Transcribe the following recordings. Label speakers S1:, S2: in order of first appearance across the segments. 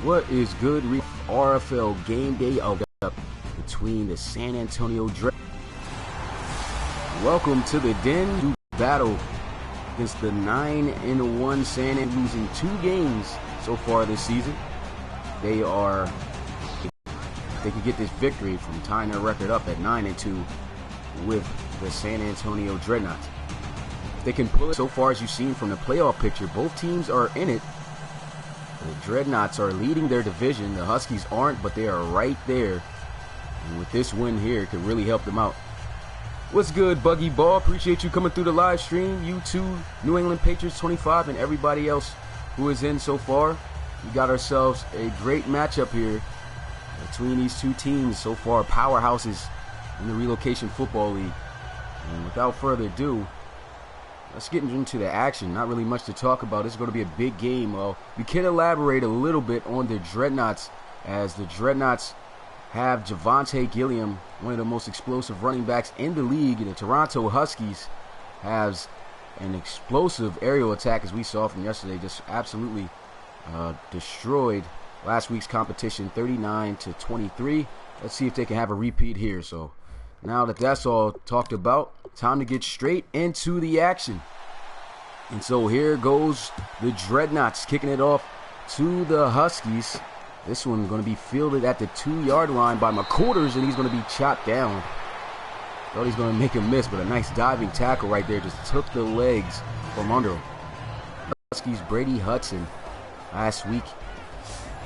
S1: What is good, RFL game day of between the San Antonio Dreadnoughts? Welcome to the Den battle against the 9-1 San Antonio, losing 2 games so far this season. They could get this victory from tying their record up at 9-2 with the San Antonio Dreadnoughts. If they can pull it, so far as you've seen from the playoff picture, both teams are in it. The Dreadnoughts are leading their division. The Huskies aren't, but they are right there. And with this win here, it could really help them out. What's good, Buggy Ball? Appreciate you coming through the live stream. You too, New England Patriots 25, and everybody else who is in so far. We got ourselves a great matchup here between these two teams so far, powerhouses in the Relocation Football League. And without further ado, let's get into the action. Not really much to talk about. It's going to be a big game. Well, we can elaborate a little bit on the Dreadnoughts, as the Dreadnoughts have Javonte Gilliam, one of the most explosive running backs in the league. The Toronto Huskies has an explosive aerial attack, as we saw from yesterday. Just absolutely destroyed last week's competition 39-23. Let's see if they can have a repeat here. So now that that's all talked about, time to get straight into the action. And so here goes the Dreadnoughts kicking it off to the Huskies. This one going to be fielded at the 2-yard line by McCourters, and he's going to be chopped down. Thought he's going to make a miss, but a nice diving tackle right there just took the legs from under him. Huskies Brady Hudson last week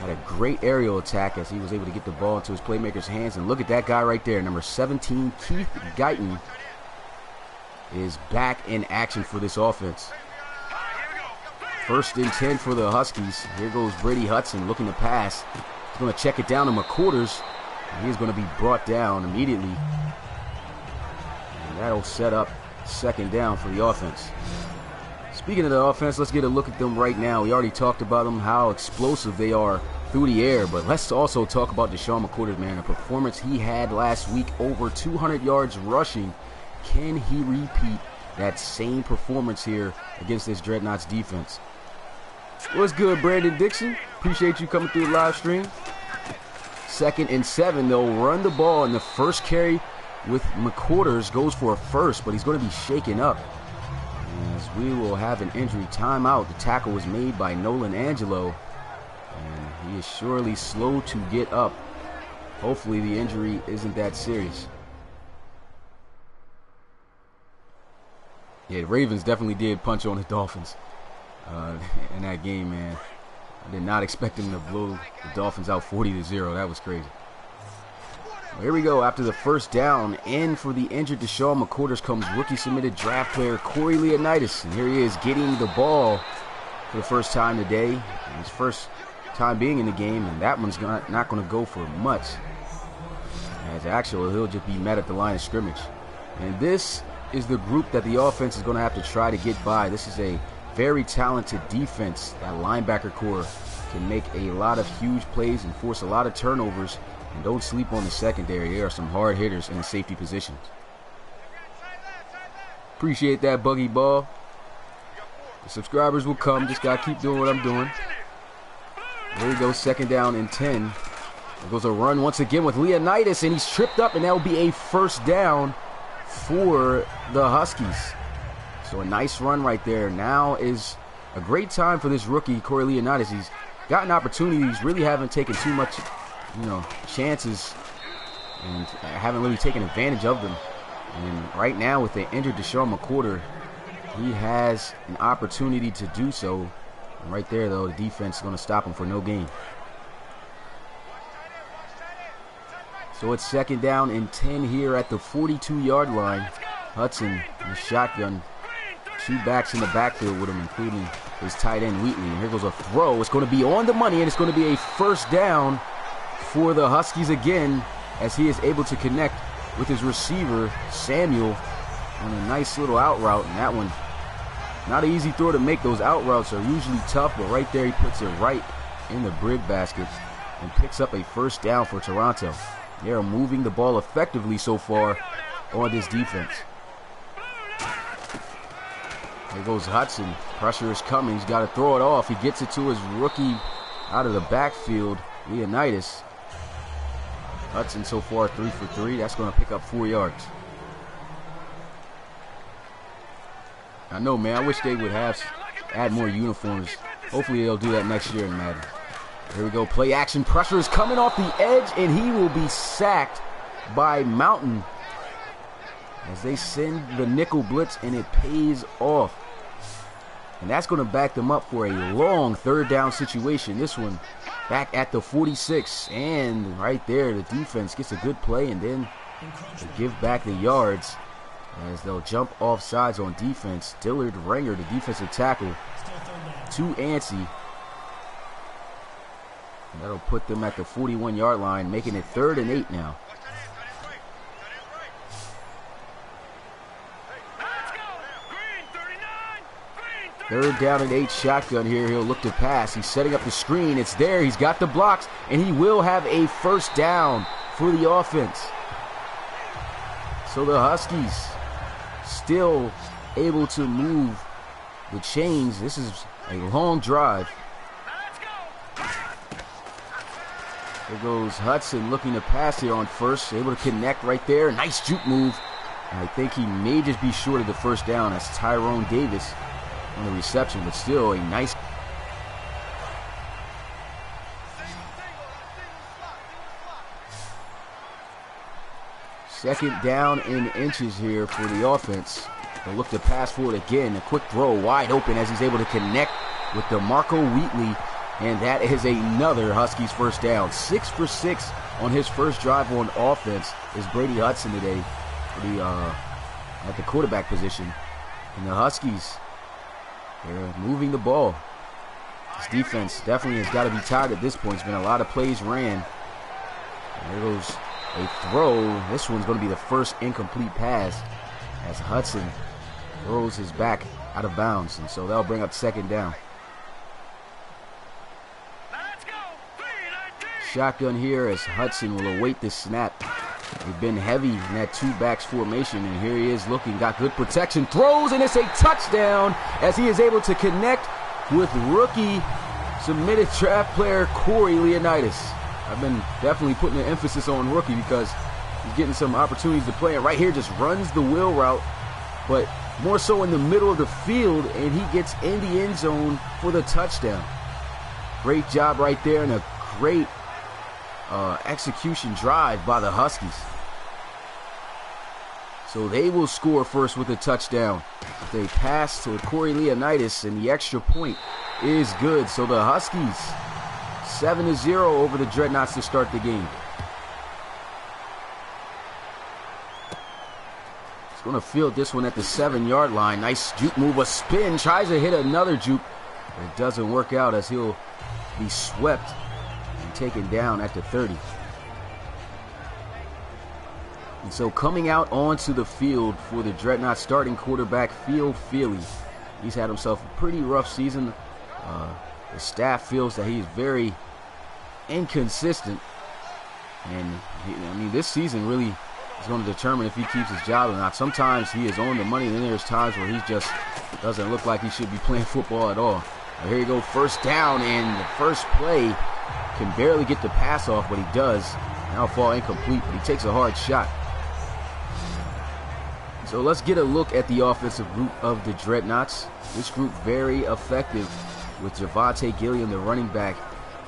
S1: had a great aerial attack as he was able to get the ball into his playmaker's hands. And look at that guy right there, number 17, Keith Guyton, is back in action for this offense. 1st and 10 for the Huskies. Here goes Brady Hudson looking to pass. He's going to check it down to McCourters. He's going to be brought down immediately. And that'll set up 2nd down for the offense. Speaking of the offense, let's get a look at them right now. We already talked about them, how explosive they are through the air. But let's also talk about Deshaun McCourters, man. The performance he had last week, over 200 yards rushing. Can he repeat that same performance here against this Dreadnoughts defense? What's good, Brandon Dixon? Appreciate you coming through the live stream. 2nd and 7. They'll run the ball, and the first carry with McCourters goes for a first, but he's going to be shaken up, as we will have an injury timeout. The tackle was made by Nolan Angelo, and he is surely slow to get up. Hopefully the injury isn't that serious. Yeah, the Ravens definitely did punch on the Dolphins in that game, man. I did not expect them to blow the Dolphins out 40-0. That was crazy. Well, here we go. After the 1st down, in for the injured Deshaun McCourters comes rookie-submitted draft player Corey Leonidas. And here he is getting the ball for the first time today. His first time being in the game, and that one's not going to go for much. As actually, he'll just be met at the line of scrimmage. And this is the group that the offense is going to have to try to get by. This is a very talented defense. That linebacker core can make a lot of huge plays and force a lot of turnovers. And don't sleep on the secondary. There are some hard hitters in the safety positions. Appreciate that, Buggy Ball. The subscribers will come. Just got to keep doing what I'm doing. There we go, 2nd down and 10. There goes a run once again with Leonidas, and he's tripped up, and that will be a 1st down for the Huskies. So a nice run right there. Now is a great time for this rookie, Corey Leonidas. He's gotten opportunities, really haven't taken too much, chances, and haven't really taken advantage of them. And right now, with the injured Deshaun McCourters, he has an opportunity to do so. And right there, though, the defense is going to stop him for no gain. So it's 2nd down and 10 here at the 42-yard line. Hudson in the shotgun. 2 backs in the backfield with him, including his tight end Wheatley. And here goes a throw. It's going to be on the money, and it's going to be a 1st down for the Huskies again, as he is able to connect with his receiver, Samuel, on a nice little out route. And that one, not an easy throw to make. Those out routes are usually tough, but right there he puts it right in the bread basket and picks up a 1st down for Toronto. They are moving the ball effectively so far on this defense. There goes Hudson. Pressure is coming. He's got to throw it off. He gets it to his rookie out of the backfield. Leonidas. Hudson so far 3 for 3. That's going to pick up 4 yards. I know, man. I wish they would add more uniforms. Hopefully they'll do that next year in Madden. Here we go. Play action. Pressure is coming off the edge, and he will be sacked by Mountain as they send the nickel blitz, and it pays off. And that's going to back them up for a long third down situation. This one back at the 46. And right there, the defense gets a good play, and then they give back the yards as they'll jump off sides on defense. Dillard Ranger, the defensive tackle, too antsy. And that'll put them at the 41-yard line, making it 3rd and 8 now. Third down and 8, shotgun here. He'll look to pass. He's setting up the screen. It's there. He's got the blocks, and he will have a first down for the offense. So the Huskies still able to move the chains. This is a long drive. There goes Hudson looking to pass here on first. Able to connect right there. Nice juke move. And I think he may just be short of the first down. That's Tyrone Davis on the reception, but still a nice. Second down in inches here for the offense. They'll look to pass forward again. A quick throw wide open as he's able to connect with DeMarco Wheatley. And that is another Huskies first down. 6 for 6 on his first drive on offense is Brady Hudson today at the quarterback position. And the Huskies, they're moving the ball. This defense definitely has got to be tired at this point. It's been a lot of plays ran. And there goes a throw. This one's going to be the first incomplete pass as Hudson throws his back out of bounds. And so that'll bring up second down. Shotgun here as Hudson will await the snap. They've been heavy in that 2-backs formation, and here he is looking, got good protection, throws, and it's a touchdown as he is able to connect with rookie submitted draft player Corey Leonidas. I've been definitely putting an emphasis on rookie because he's getting some opportunities to play, and right here just runs the wheel route, but more so in the middle of the field, and he gets in the end zone for the touchdown. Great job right there, and a great execution drive by the Huskies. So they will score first with a touchdown. They pass to Corey Leonidas, and the extra point is good. So the Huskies 7-0 over the Dreadnoughts to start the game. He's going to field this one at the 7-yard line. Nice juke move, a spin, tries to hit another juke. It doesn't work out as he'll be swept and taken down at the 30. And so coming out onto the field for the Dreadnoughts starting quarterback, Phil Feely. He's had himself a pretty rough season. The staff feels that he's very inconsistent. And, I mean, this season really is going to determine if he keeps his job or not. Sometimes he is on the money, and then there's times where he just doesn't look like he should be playing football at all. But here you go, first down, and the first play can barely get the pass off, but he does. Now fall incomplete, but he takes a hard shot. So let's get a look at the offensive group of the Dreadnoughts. This group very effective with Javante Gilliam, the running back,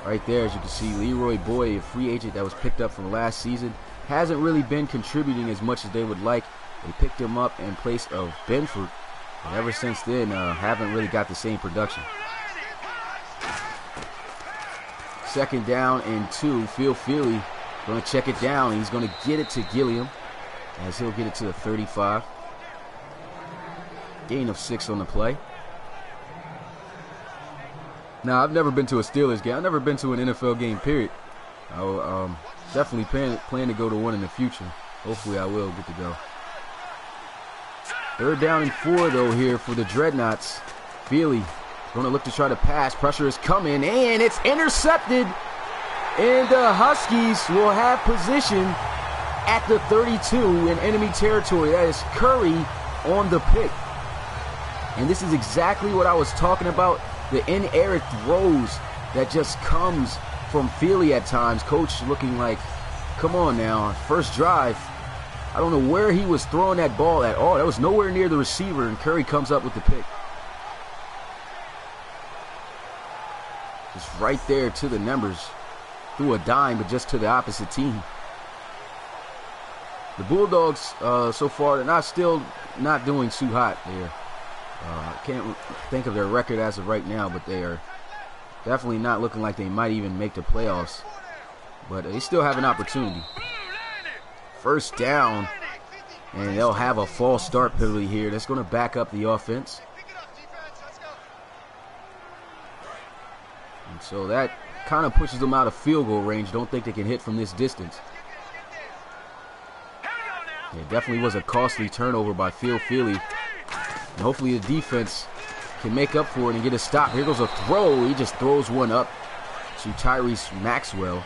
S1: right there. As you can see, Leroy Boyd, a free agent that was picked up from last season, hasn't really been contributing as much as they would like. They picked him up in place of Benford, and ever since then, haven't really got the same production. Second down and 2. Phil Feely going to check it down. He's going to get it to Gilliam as he'll get it to the 35. Gain of 6 on the play. Now, I've never been to a Steelers game. I've never been to an NFL game, period. I'll definitely plan to go to one in the future. Hopefully I will get to go. Third down and 4, though, here for the Dreadnoughts. Feely going to look to try to pass. Pressure is coming, and it's intercepted. And the Huskies will have position at the 32 in enemy territory. That is Curry on the pick. And this is exactly what I was talking about. The in-air throws that just comes from Philly at times. Coach looking like, come on now, first drive. I don't know where he was throwing that ball at all. That was nowhere near the receiver, and Curry comes up with the pick. Just right there to the numbers. Threw a dime, but just to the opposite team. The Bulldogs, so far, they're still not doing too hot there. Can't think of their record as of right now, but they are definitely not looking like they might even make the playoffs. But they still have an opportunity. First down, and they'll have a false start penalty here. That's going to back up the offense. And so that kind of pushes them out of field goal range. Don't think they can hit from this distance. It definitely was a costly turnover by Phil Philly. And hopefully the defense can make up for it and get a stop. Here goes a throw. He just throws one up to Tyrese Maxwell.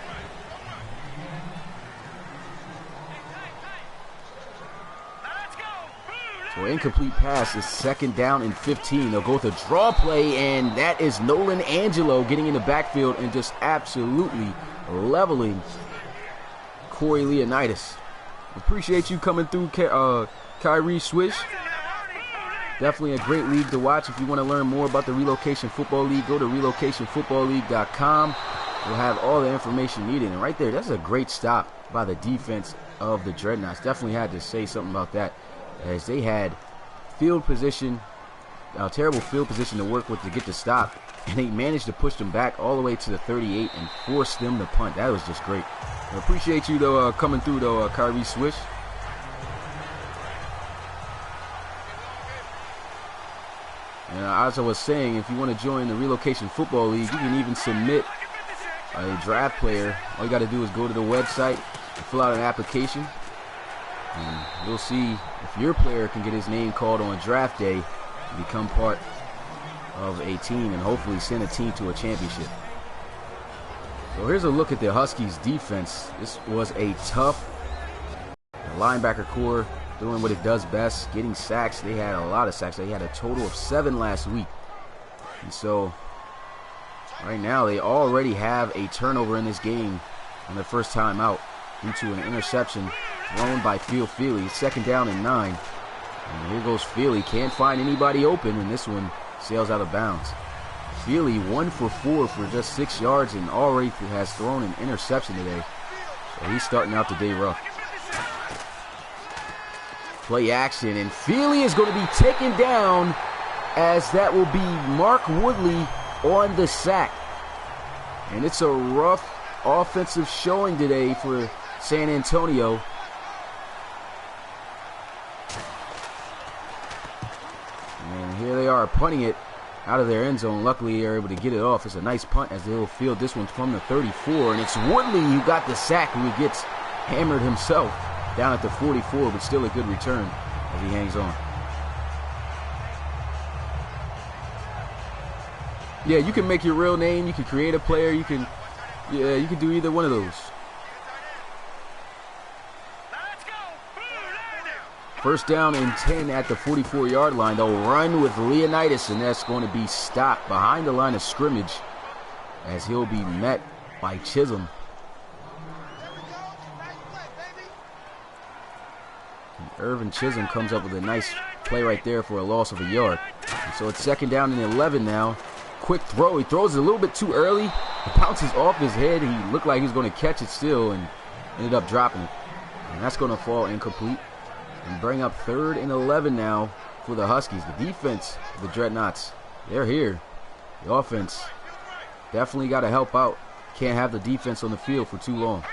S1: So incomplete pass is second down and 15. They'll go with a draw play, and that is Nolan Angelo getting in the backfield and just absolutely leveling Corey Leonidas. Appreciate you coming through, Kyrie Swish. Definitely a great league to watch. If you want to learn more about the Relocation Football League, go to relocationfootballleague.com. We'll have all the information needed. And right there, that's a great stop by the defense of the Dreadnoughts. Definitely had to say something about that, as they had field position, terrible field position to work with to get the stop, and they managed to push them back all the way to the 38 and force them to punt. That was just great. I appreciate you, though, coming through, though, Kyrie Swish. And as I was saying, if you want to join the Relocation Football League, you can even submit a draft player. All you got to do is go to the website and fill out an application. And you'll see if your player can get his name called on draft day and become part of a team and hopefully send a team to a championship. So here's a look at the Huskies defense. This was a tough linebacker core doing what it does best, getting sacks. They had a lot of sacks. They had a total of 7 last week. And so right now they already have a turnover in this game on their first time out due to an interception thrown by Phil Philly. Second down and 9. And here goes Philly. Can't find anybody open, and this one sails out of bounds. Philly 1 for 4 for just 6 yards and already has thrown an interception today. So he's starting out the day rough. Play action, and Philly is going to be taken down, as that will be Mark Woodley on the sack. And it's a rough offensive showing today for San Antonio. And here they are punting it out of their end zone. Luckily, they're able to get it off. It's a nice punt as they'll field this one from the 34. And it's Woodley who got the sack, who gets hammered himself down at the 44, but still a good return as he hangs on. Yeah, you can make your real name. You can create a player. You can do either one of those. First down and 10 at the 44-yard line. They'll run with Leonidas, and that's going to be stopped behind the line of scrimmage as he'll be met by Chisholm. And Irvin Chisholm comes up with a nice play right there for a loss of a yard. And so it's second down and 11 now. Quick throw. He throws it a little bit too early. It bounces off his head. He looked like he was going to catch it still and ended up dropping it. And that's going to fall incomplete and bring up third and 11 now for the Huskies. The defense, the Dreadnoughts, they're here. The offense definitely got to help out. Can't have the defense on the field for too long.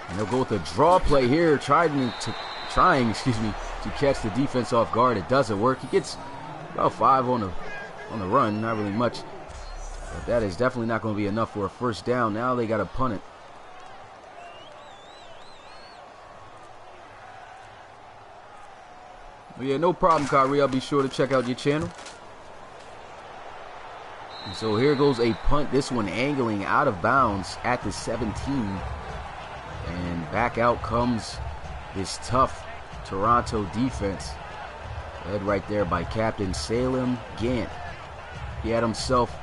S1: And they'll go with a draw play here, trying to catch the defense off guard. It doesn't work. He gets about 5 on the run, not really much. But that is definitely not going to be enough for a first down. Now they got to punt it. But yeah, no problem, Kyrie. I'll be sure to check out your channel. And so here goes a punt. This one angling out of bounds at the 17. And back out comes this tough Toronto defense, led right there by Captain Salem Gant. He had himself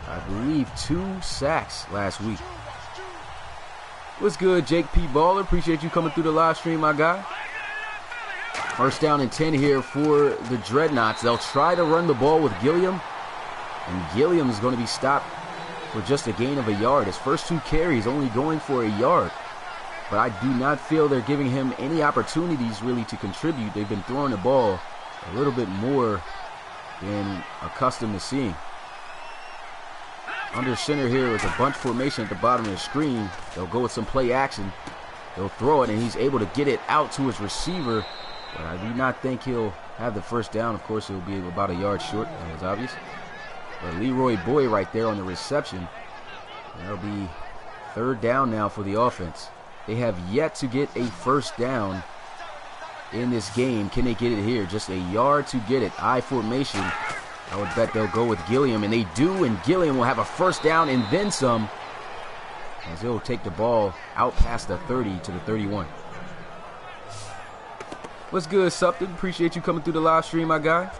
S1: I believe 2 sacks last week. What's good, Jake P. Baller? Appreciate you coming through the live stream, my guy. First down and 10 here for the Dreadnoughts. They'll try to run the ball with Gilliam, and Gilliam is going to be stopped for just a gain of a yard. His first 2 carries only going for a yard. But I do not feel they're giving him any opportunities really to contribute. They've been throwing the ball a little bit more than accustomed to seeing. Under center here with a bunch formation at the bottom of the screen. They'll go with some play action. They'll throw it, and he's able to get it out to his receiver. But I do not think he'll have the first down. Of course, he'll be about a yard short. That was obvious. But Leroy Boy right there on the reception. That'll be 3rd down now for the offense. They have yet to get a first down in this game. Can they get it here? Just a yard to get it. I formation. I would bet they'll go with Gilliam, and they do, and Gilliam will have a first down and then some, as he'll take the ball out past the 30 to the 31. What's good, Supton? Appreciate you coming through the live stream, my guy.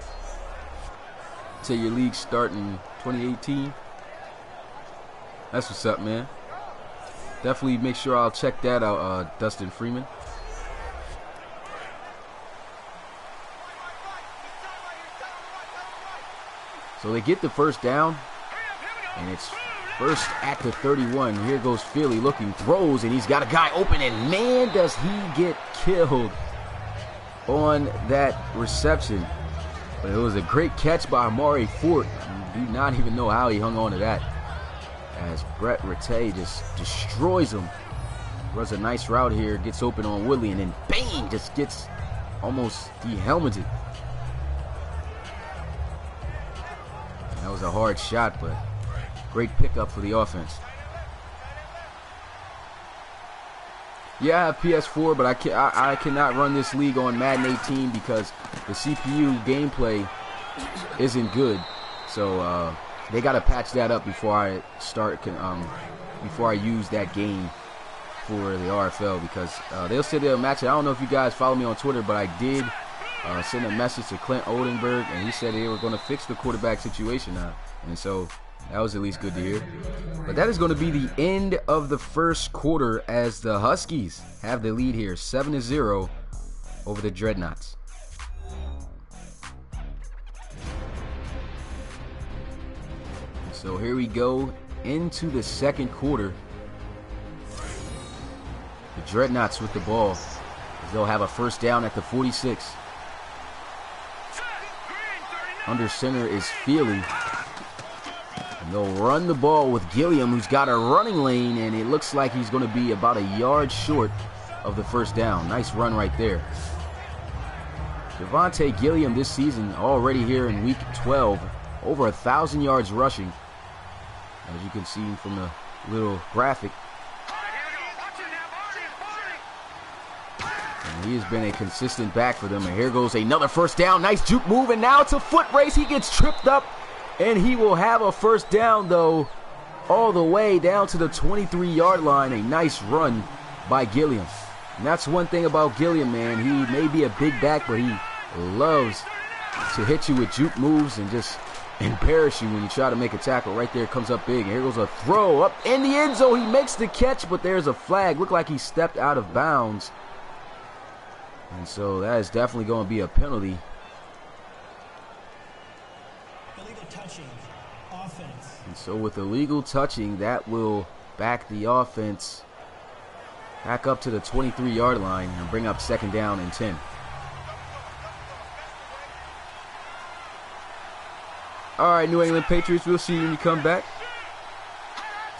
S1: Say your league starting 2018. That's what's up, man. Definitely make sure I'll check that out, Dustin Freeman. So they get the first down, and it's first at the 31. Here goes Philly looking, throws, and he's got a guy open, and man, does he get killed on that reception. But it was a great catch by Amari Fort. I do not even know how he hung on to that, as Brett Rattay just destroys him. Runs a nice route here, gets open on Woodley, and then bang, just gets almost dehelmeted. That was a hard shot, but great pickup for the offense. Yeah, I have PS4, but I cannot run this league on Madden 18 because the CPU gameplay isn't good. So they got to patch that up before I start. Before I use that game for the RFL, because they'll say they'll match it. I don't know if you guys follow me on Twitter, but I did send a message to Clint Oldenburg, and he said they were going to fix the quarterback situation now, and so that was at least good to hear. But that is going to be the end of the first quarter, as the Huskies have the lead here, 7-0 over the Dreadnoughts. So here we go into the second quarter. The Dreadnoughts with the ball, as they'll have a first down at the 46. Under center is Feely. And they'll run the ball with Gilliam, who's got a running lane, and it looks like he's going to be about a yard short of the first down. Nice run right there. Javonte Gilliam this season, already here in week 12, over 1,000 yards rushing, as you can see from the little graphic. And he has been a consistent back for them. And here goes another first down. Nice juke move, and now it's a foot race. He gets tripped up, and he will have a first down, though, all the way down to the 23-yard line. A nice run by Gilliam. And that's one thing about Gilliam, man. He may be a big back, but he loves to hit you with juke moves and just embarrass you when you try to make a tackle. Right there, comes up big. And here goes a throw up in the end zone. He makes the catch, but there's a flag. Looked like he stepped out of bounds. And so that is definitely going to be a penalty.
S2: Illegal touching, offense.
S1: And so with illegal touching, that will back the offense back up to the 23-yard line and bring up second down and 10. All right, New England Patriots, we'll see you when you come back.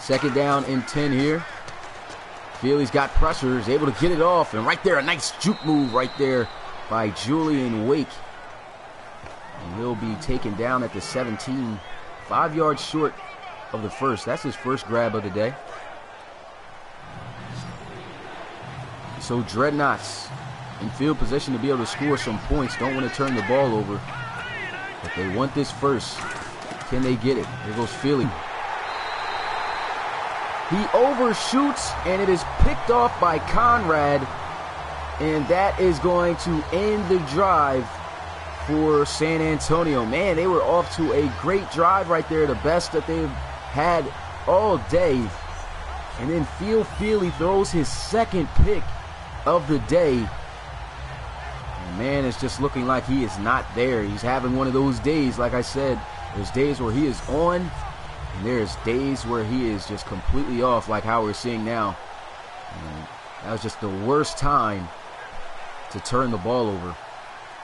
S1: Second down and 10 here. Feely's got pressure, is able to get it off, and right there, a nice juke move right there by Julian Wake. And he'll be taken down at the 17, 5 yards short of the first. That's his first grab of the day. So Dreadnoughts in field position to be able to score some points. Don't want to turn the ball over, but they want this first. Can they get it? Here goes Feely. He overshoots, and it is picked off by Conrad, and that is going to end the drive for San Antonio. Man, they were off to a great drive right there, the best that they've had all day. And then Phil Feely throws his second pick of the day. And man, it's just looking like he is not there. He's having one of those days, like I said. There's days where he is on, and there's days where he is just completely off, like how we're seeing now. And that was just the worst time to turn the ball over.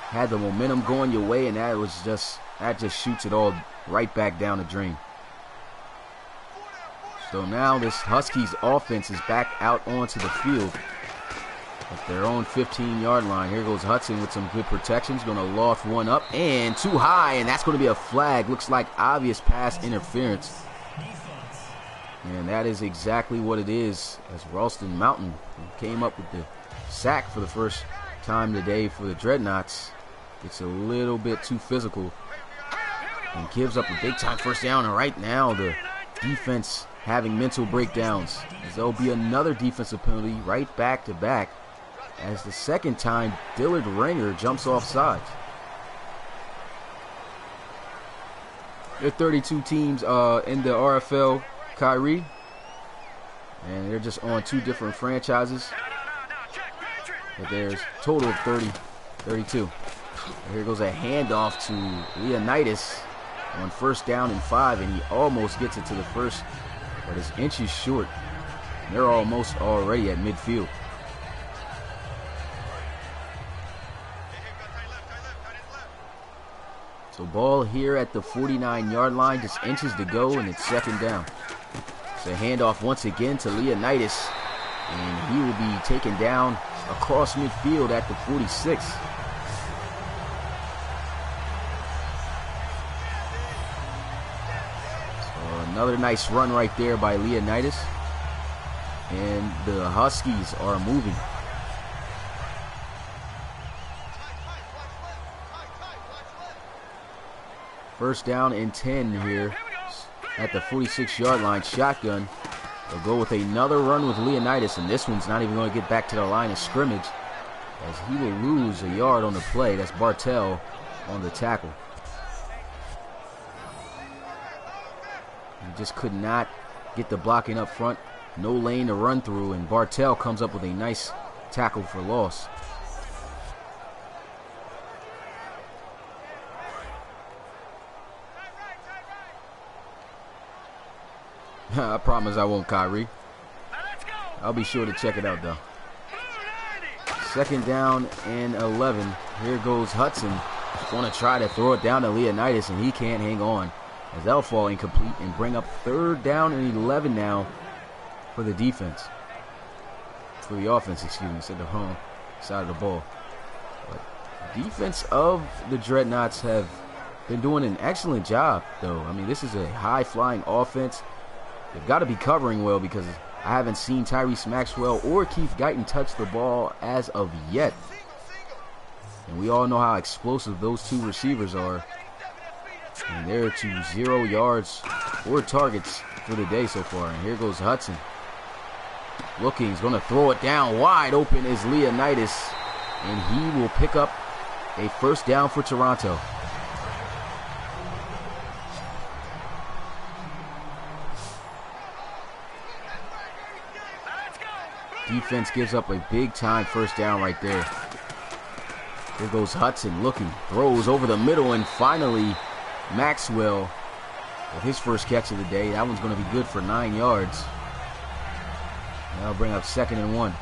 S1: Had the momentum going your way, and that just shoots it all right back down the drain. So now this Huskies offense is back out onto the field at their own 15-yard line. Here goes Hudson with some good protections. Going to loft one up and too high, and that's going to be a flag. Looks like obvious pass interference. And that is exactly what it is, as Ralston Mountain came up with the sack for the first time today for the Dreadnoughts. Gets a little bit too physical and gives up a big-time first down. And right now the defense having mental breakdowns, as there'll be another defensive penalty right back to back, as the second time Dillard Ringer jumps off sides. There are 32 teams in the RFL, Kyrie, and they're just on two different franchises. But there's a total of 32. And here goes a handoff to Leonidas on first down and 5, and he almost gets it to the first, but it's inches short. And they're almost already at midfield. So ball here at the 49-yard line, just inches to go, and it's second down. So handoff once again to Leonidas, and he will be taken down across midfield at the 46. So another nice run right there by Leonidas, and the Huskies are moving. First down and 10 here at the 46-yard line. Shotgun. They'll go with another run with Leonidas, and this one's not even going to get back to the line of scrimmage, as he will lose a yard on the play. That's Bartell on the tackle. He just could not get the blocking up front. No lane to run through, and Bartell comes up with a nice tackle for loss. I promise I won't, Kyrie. I'll be sure to check it out, though. Second down and 11. Here goes Hudson. Going to try to throw it down to Leonidas, and he can't hang on, as they'll fall incomplete and bring up third down and 11 now for the defense. For the offense, excuse me, instead of the home side of the ball. But the defense of the Dreadnoughts have been doing an excellent job, though. I mean, this is a high-flying offense. They've got to be covering well, because I haven't seen Tyrese Maxwell or Keith Guyton touch the ball as of yet. And we all know how explosive those two receivers are. And they're to 0 yards or targets for the day so far. And here goes Hudson. Looking, he's going to throw it down. Wide open is Leonidas, and he will pick up a first down for Toronto. Defense gives up a big-time first down right there. Here goes Hudson looking, throws over the middle, and finally Maxwell with his first catch of the day. That one's going to be good for 9 yards. That'll bring up second and 1.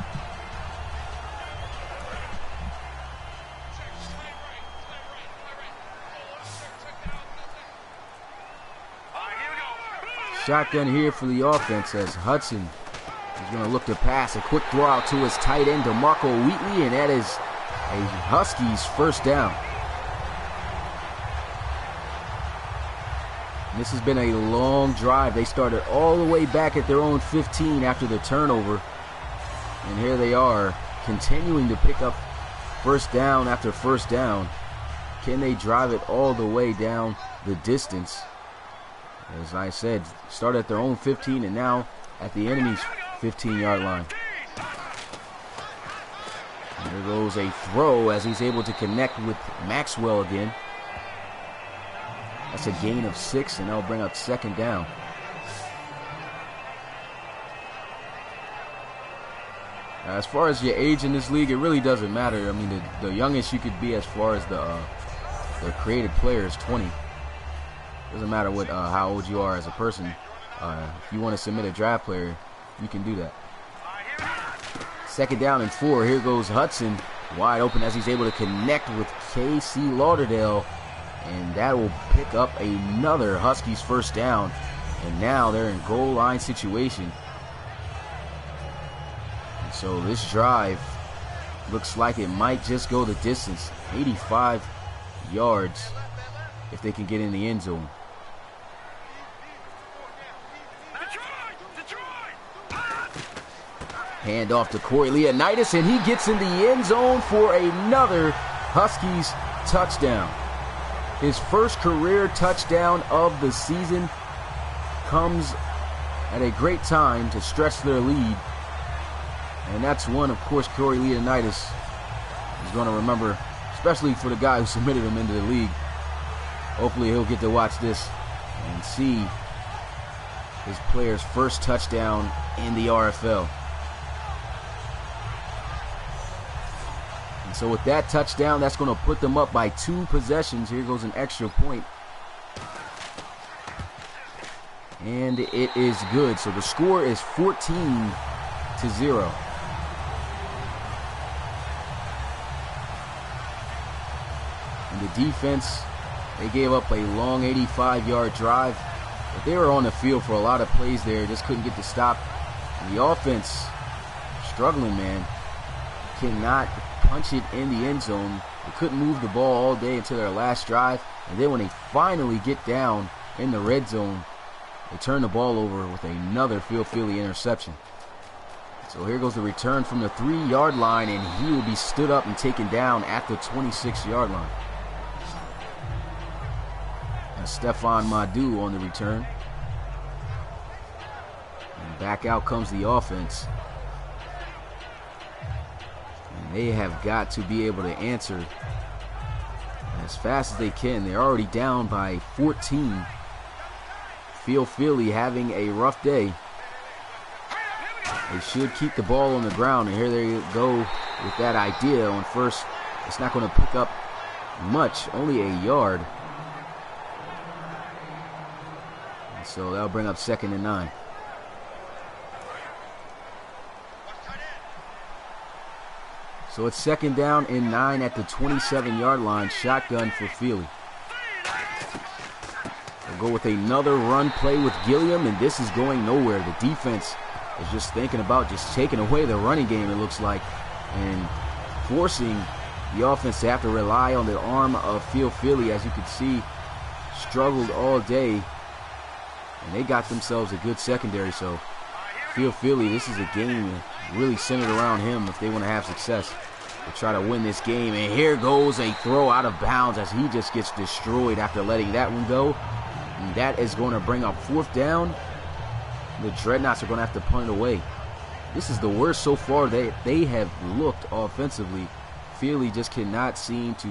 S1: Shotgun here for the offense, as Hudson is going to look to pass. A quick throw out to his tight end, DeMarco Wheatley, and that is a Huskies first down. And this has been a long drive. They started all the way back at their own 15 after the turnover. And here they are, continuing to pick up first down after first down. Can they drive it all the way down the distance? As I said, start at their own 15 and now at the enemy's 15-yard line. And there goes a throw as he's able to connect with Maxwell again. That's a gain of 6, and that'll bring up second down. As far as your age in this league, it really doesn't matter. I mean, the youngest you could be as far as the created player is 20. Doesn't matter what how old you are as a person. If you want to submit a draft player, you can do that. 2nd down and 4. Here goes Hudson, wide open as he's able to connect with K.C. Lauderdale, and that will pick up another Huskies 1st down. And now they're in goal line situation. And so this drive looks like it might just go the distance, 85 yards, if they can get in the end zone. Hand off to Corey Leonidas, and he gets in the end zone for another Huskies touchdown. His first career touchdown of the season comes at a great time to stretch their lead. And that's one, of course, Corey Leonidas is going to remember, especially for the guy who submitted him into the league. Hopefully he'll get to watch this and see his player's first touchdown in the RFL. And so with that touchdown, that's going to put them up by 2 possessions. Here goes an extra point. And it is good. So the score is 14-0. And the defense, they gave up a long 85-yard drive. But they were on the field for a lot of plays there. Just couldn't get the stop. And the offense, struggling, man. Cannot punch it in the end zone. They couldn't move the ball all day until their last drive. And then when they finally get down in the red zone, they turn the ball over with another Phil Feely interception. So here goes the return from the 3-yard line, and he will be stood up and taken down at the 26-yard line. And Stephon Madu on the return. And back out comes the offense. And they have got to be able to answer as fast as they can. They're already down by 14. Phil Feely having a rough day. They should keep the ball on the ground, and here they go with that idea on first. It's not going to pick up much, only a yard. And so that'll bring up 2nd and 9. So it's 2nd down and 9 at the 27-yard line. Shotgun for Feely. They'll go with another run play with Gilliam, and this is going nowhere. The defense is just thinking about just taking away the running game, it looks like, and forcing the offense to have to rely on the arm of Phil Feely. As you can see, struggled all day, and they got themselves a good secondary. So Phil Feely, this is a game really centered around him if they want to have success to try to win this game. And here goes a throw out of bounds as he just gets destroyed after letting that one go. And that is going to bring up 4th down. The Dreadnoughts are going to have to punt it away. This is the worst so far they have looked offensively. Feely just cannot seem to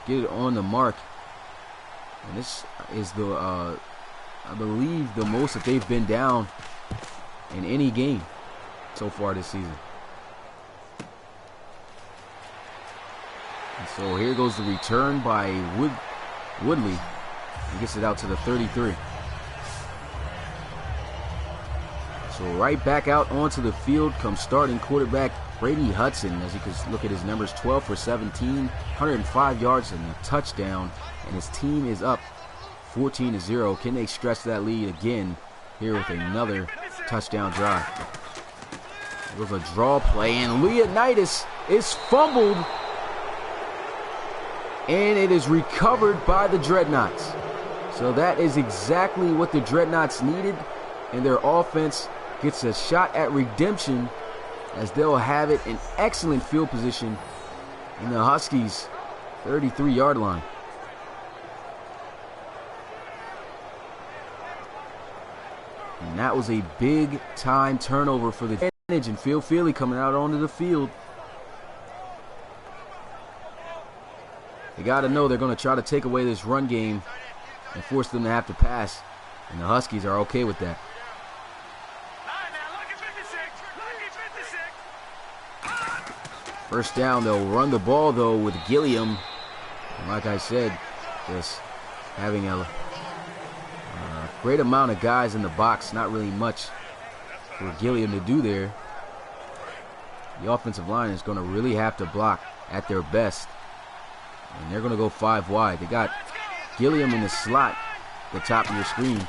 S1: get it on the mark. And this is the, I believe, the most that they've been down in any game so far this season. And so here goes the return by Woodley. He gets it out to the 33. So right back out onto the field comes starting quarterback Brady Hudson. As you can look at his numbers, 12 for 17, 105 yards and a touchdown. And his team is up 14-0. Can they stretch that lead again here with another touchdown drive? It was a draw play, and Leonidas is fumbled. And it is recovered by the Dreadnoughts. So that is exactly what the Dreadnoughts needed. And their offense gets a shot at redemption as they'll have it in excellent field position in the Huskies' 33-yard line. And that was a big-time turnover for the advantage, and Phil Feely coming out onto the field. They got to know they're going to try to take away this run game and force them to have to pass, and the Huskies are okay with that. First down, they'll run the ball, though, with Gilliam. And like I said, just having a great amount of guys in the box. Not really much for Gilliam to do there. The offensive line is going to really have to block at their best. And they're going to go 5 wide. They got Gilliam in the slot, the top of your screen.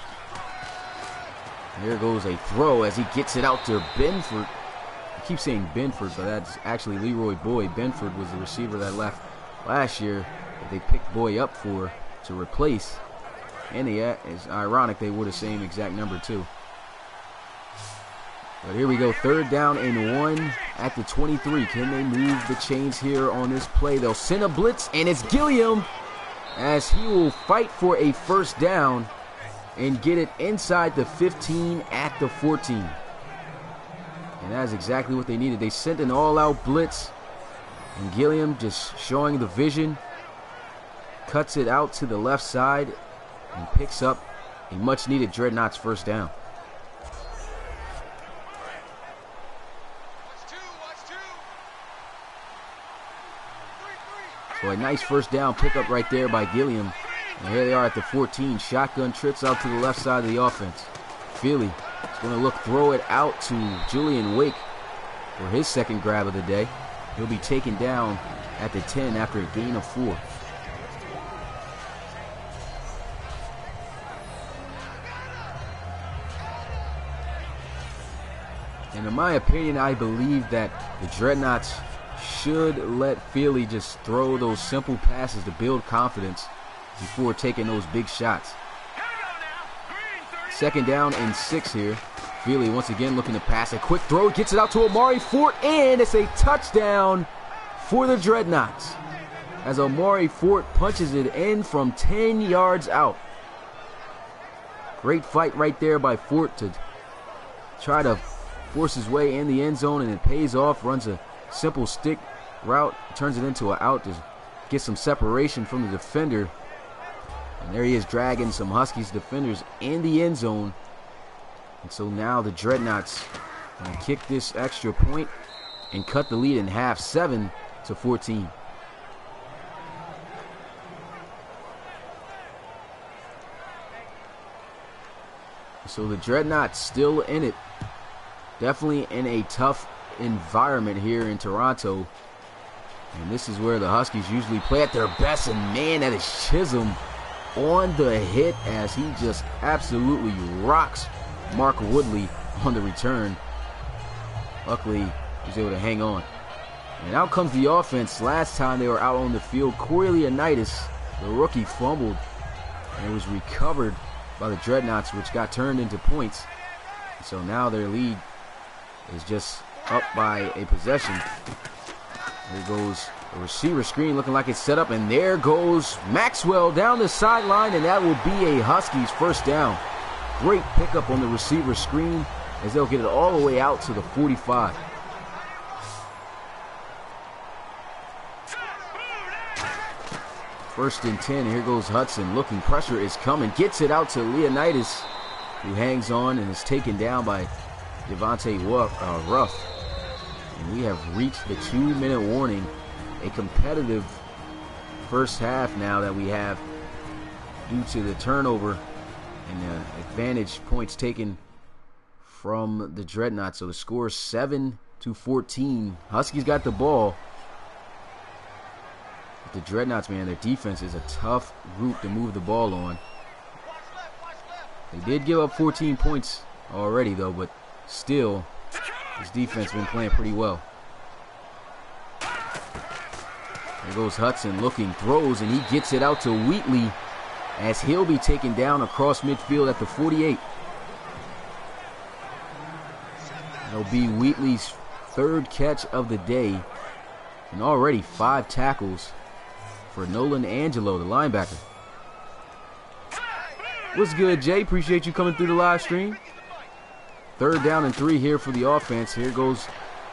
S1: There goes a throw as he gets it out to Benford. I keep saying Benford, but that's actually Leroy Boyd. Benford was the receiver that left last year that they picked Boyd up for to replace. And it's ironic they wore the same exact number too. But here we go, 3rd down and 1 at the 23. Can they move the chains here on this play? They'll send a blitz, and it's Gilliam as he will fight for a first down and get it inside the 15 at the 14. And that's exactly what they needed. They sent an all-out blitz, and Gilliam just showing the vision, cuts it out to the left side and picks up a much-needed Dreadnoughts first down. So a nice first down pickup right there by Gilliam. And here they are at the 14. Shotgun trips out to the left side of the offense. Feely is going to throw it out to Julian Wake for his second grab of the day. He'll be taken down at the 10 after a gain of 4. And in my opinion, I believe that the Dreadnoughts should let Feely just throw those simple passes to build confidence before taking those big shots. 2nd down and 6 here. Feely once again looking to pass. A quick throw, gets it out to Amari Fort, and it's a touchdown for the Dreadnoughts as Amari Fort punches it in from 10 yards out. Great fight right there by Fort to try to force his way in the end zone, and it pays off. Runs a simple stick route, turns it into an out to get some separation from the defender. And there he is dragging some Huskies defenders in the end zone. And so now the Dreadnoughts going to kick this extra point and cut the lead in half, 7-14. So the Dreadnoughts still in it. Definitely in a tough environment here in Toronto. And this is where the Huskies usually play at their best. And man, that is Chisholm on the hit as he just absolutely rocks Mark Woodley on the return. Luckily, he was able to hang on. And out comes the offense. Last time they were out on the field, Corey Leonidas, the rookie, fumbled. And it was recovered by the Dreadnoughts, which got turned into points. So now their lead is just up by a possession. There goes a receiver screen looking like it's set up, and there goes Maxwell down the sideline, and that will be a Huskies first down. Great pickup on the receiver screen as they'll get it all the way out to the 45. First and 10, here goes Hudson looking, pressure is coming, gets it out to Leonidas, who hangs on and is taken down by Devontae Ruff. And we have reached the 2-minute warning. A competitive first half now that we have due to the turnover and the advantage points taken from the Dreadnoughts. So the score is 7-14. Huskies got the ball. But the Dreadnoughts, man, their defense is a tough group to move the ball on. They did give up 14 points already, though, but still, this defense been playing pretty well. There goes Hudson looking, throws, and he gets it out to Wheatley as he'll be taken down across midfield at the 48. That'll be Wheatley's 3rd catch of the day, and already 5 tackles for Nolan Angelo, the linebacker. What's good, Jay? Appreciate you coming through the live stream. 3rd down and 3 here for the offense. Here goes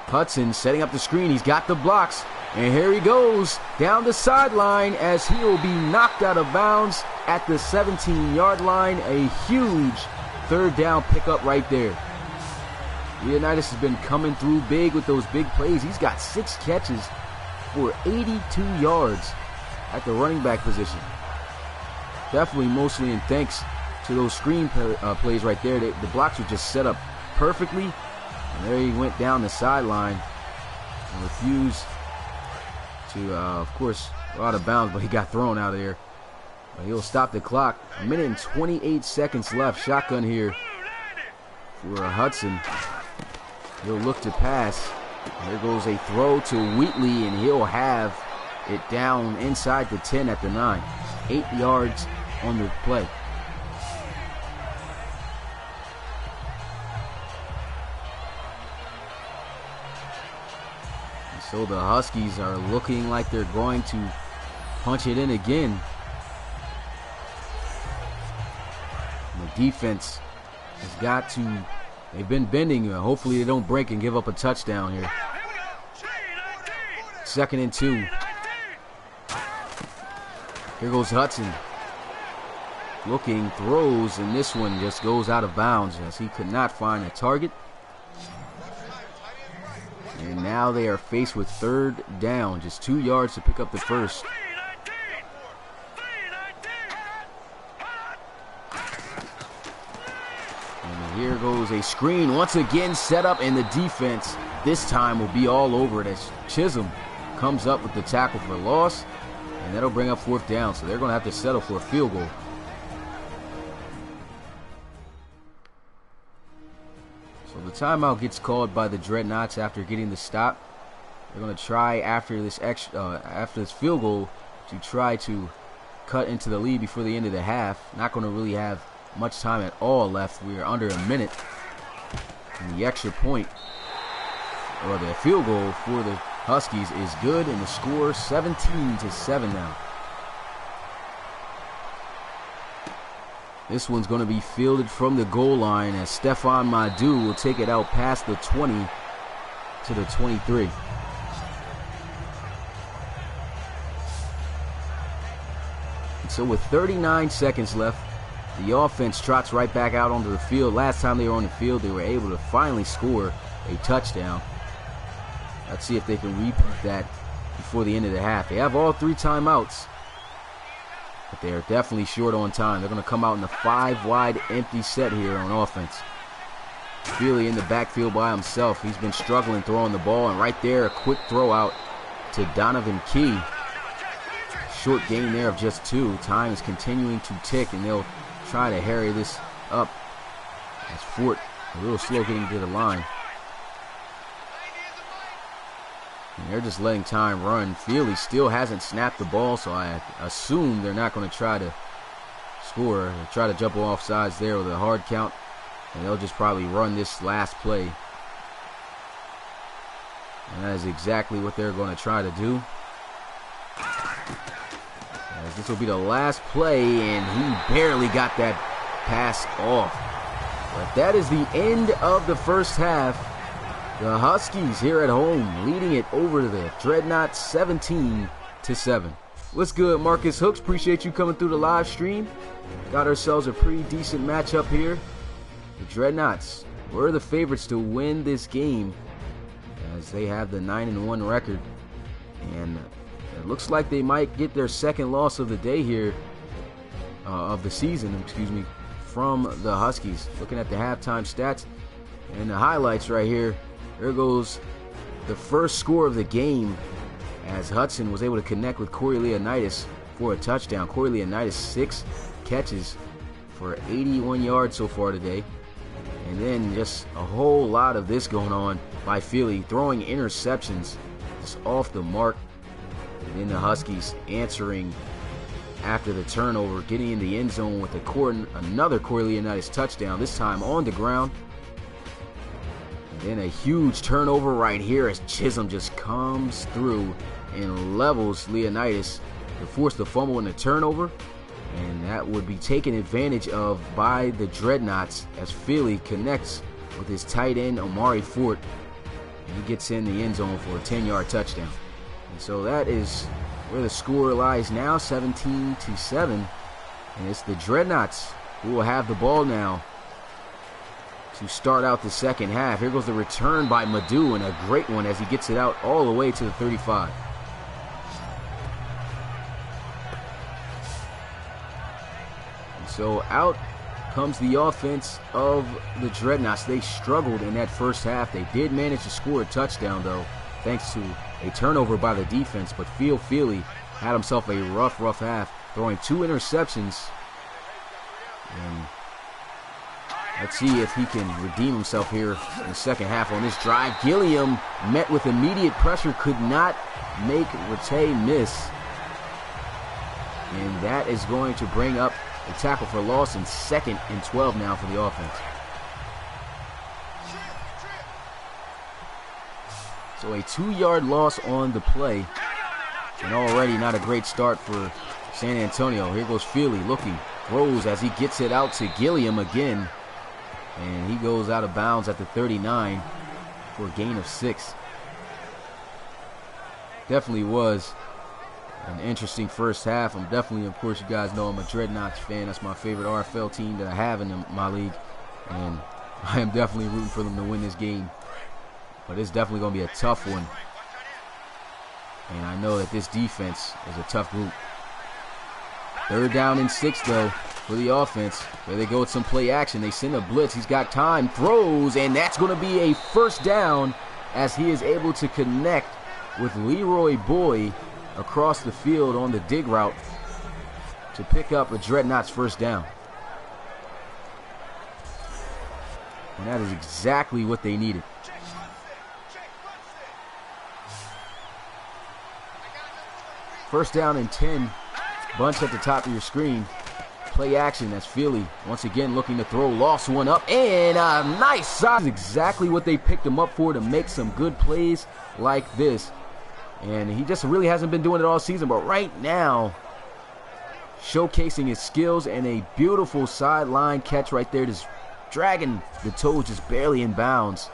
S1: Hudson setting up the screen. He's got the blocks. And here he goes down the sideline as he will be knocked out of bounds at the 17-yard line. A huge 3rd down pickup right there. Leonidas has been coming through big with those big plays. He's got 6 catches for 82 yards at the running back position. Definitely mostly in thanks to those screen plays right there. The blocks were just set up perfectly. And there he went down the sideline and refused to, of course, go out of bounds, but he got thrown out of there. But he'll stop the clock. 1 minute and 28 seconds left. Shotgun here for Hudson. He'll look to pass. There goes a throw to Wheatley, and he'll have it down inside the 10 at the 9. 8 yards on the play. And so the Huskies are looking like they're going to punch it in again. And the defense has got to, they've been bending. Hopefully they don't break and give up a touchdown here. 2nd and 2. Here goes Hudson. Looking, throws, and this one just goes out of bounds as he could not find a target. And now they are faced with 3rd down. Just 2 yards to pick up the first. And here goes a screen. Once again set up, and the defense this time will be all over it as Chisholm comes up with the tackle for loss. And that'll bring up 4th down, so they're going to have to settle for a field goal. So the timeout gets called by the Dreadnoughts after getting the stop. They're going to try after this field goal to try to cut into the lead before the end of the half. Not going to really have much time at all left. We are under a minute. And the extra point, or the field goal for the Huskies, is good, and the score 17-7 now. This one's going to be fielded from the goal line as Stefan Madu will take it out past the 20 to the 23. And so with 39 seconds left, the offense trots right back out onto the field. Last time they were on the field, they were able to finally score a touchdown. Let's see if they can repeat that before the end of the half. They have all 3 timeouts, but they are definitely short on time. They're going to come out in the 5-wide empty set here on offense. Feely in the backfield by himself. He's been struggling throwing the ball, and right there, a quick throw out to Donovan Key. Short gain there of just 2. Time is continuing to tick, and they'll try to harry this up as Fort a little slow getting to the line. And they're just letting time run. Feely still hasn't snapped the ball, so I assume they're not going to try to score. They'll try to jump off sides there with a hard count, and they'll just probably run this last play. And that is exactly what they're going to try to do. As this will be the last play, and he barely got that pass off. But that is the end of the first half. The Huskies here at home leading it over to the Dreadnoughts 17-7. What's good, Marcus Hooks? Appreciate you coming through the live stream. Got ourselves a pretty decent matchup here. The Dreadnoughts were the favorites to win this game as they have the 9-1 record. And it looks like they might get their 2nd loss of the day here, of the season, excuse me, from the Huskies. Looking at the halftime stats and the highlights right here. There goes the first score of the game as Hudson was able to connect with Corey Leonidas for a touchdown. Corey Leonidas 6 catches for 81 yards so far today. And then just a whole lot of this going on by Feely, throwing interceptions just off the mark. And then the Huskies answering after the turnover, getting in the end zone with another Corey Leonidas touchdown, this time on the ground. Then a huge turnover right here as Chisholm just comes through and levels Leonidas to force the fumble and the turnover. And that would be taken advantage of by the Dreadnoughts as Feely connects with his tight end, Omari Fort. And he gets in the end zone for a 10-yard touchdown. And so that is where the score lies now, 17-7. And it's the Dreadnoughts who will have the ball now to start out the second half. Here goes the return by Madu, and a great one as he gets it out all the way to the 35. And so out comes the offense of the Dreadnoughts. They struggled in that first half. They did manage to score a touchdown, though, thanks to a turnover by the defense. But Phil Feely had himself a rough half, throwing 2 interceptions. And let's see if he can redeem himself here in the second half on this drive. Gilliam met with immediate pressure, could not make Rattay miss. And that is going to bring up a tackle for loss in 2nd and 12 now for the offense. So a 2-yard loss on the play. And already not a great start for San Antonio. Here goes Feely looking, throws as he gets it out to Gilliam again. And he goes out of bounds at the 39 for a gain of 6. Definitely was an interesting first half. I'm definitely, of course, you guys know I'm a Dreadnoughts fan. That's my favorite RFL team that I have in my league. And I am definitely rooting for them to win this game. But it's definitely going to be a tough one. And I know that this defense is a tough group. 3rd down and 6, though, for the offense. There they go with some play action. They send a blitz. He's got time, throws, and that's going to be a 1st down as he is able to connect with Leroy Boy across the field on the dig route to pick up a Dreadnoughts 1st down. And that is exactly what they needed. First down and 10. Bunch at the top of your screen. Play action as Feely once again looking to throw. Lost one up, and a nice size. Exactly what they picked him up for, to make some good plays like this. And he just really hasn't been doing it all season, but right now, showcasing his skills, and a beautiful sideline catch right there, just dragging the toe just barely in bounds.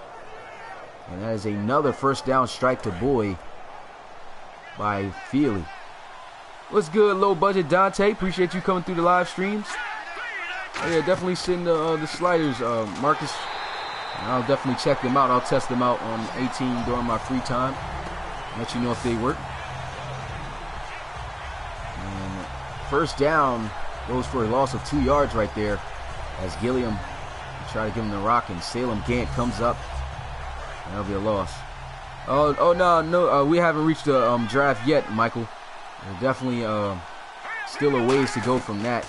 S1: And that is another 1st down strike to Boy by Feely. What's good, low budget Dante? Appreciate you coming through the live streams. Oh, yeah, definitely send the sliders, Marcus. And I'll definitely check them out. I'll test them out on 18 during my free time. Let you know if they work. And 1st down goes for a loss of 2 yards right there as Gilliam try to give him the rock, and Salem Gant comes up. And that'll be a loss. Oh no, we haven't reached the draft yet, Michael. We're definitely still a ways to go from that.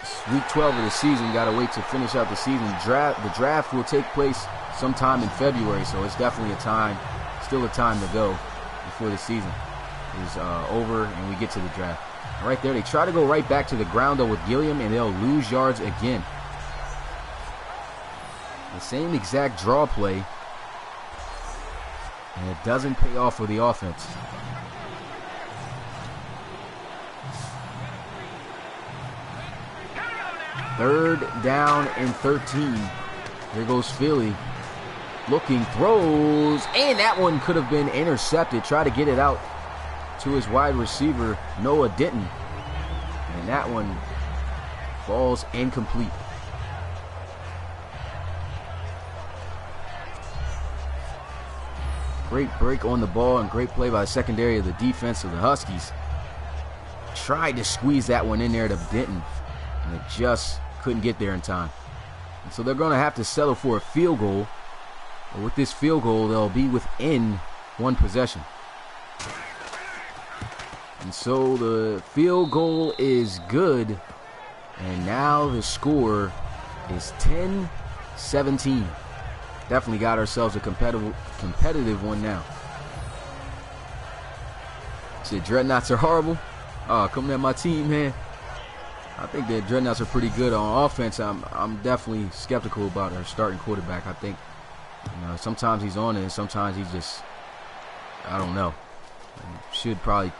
S1: It's week 12 of the season. Got to wait to finish out the season. The draft will take place sometime in February, so it's definitely still a time to go before the season is over and we get to the draft. Right there, they try to go right back to the ground though with Gilliam, and they'll lose yards again. The same exact draw play, and it doesn't pay off for the offense. 3rd down and 13. Here goes Feely. Looking, throws, and that one could have been intercepted. Try to get it out to his wide receiver, Noah Denton. And that one falls incomplete. Great break on the ball and great play by the secondary of the defense of the Huskies. Tried to squeeze that one in there to Denton, and it just couldn't get there in time. And so they're going to have to settle for a field goal. But with this field goal, they'll be within 1 possession. And so the field goal is good. And now the score is 10-17. Definitely got ourselves a competitive one now. Said Dreadnoughts are horrible. Oh, coming at my team, man. I think the Dreadnoughts are pretty good on offense. I'm definitely skeptical about our starting quarterback. I think, sometimes he's on it, and sometimes he's just, I don't know. Should probably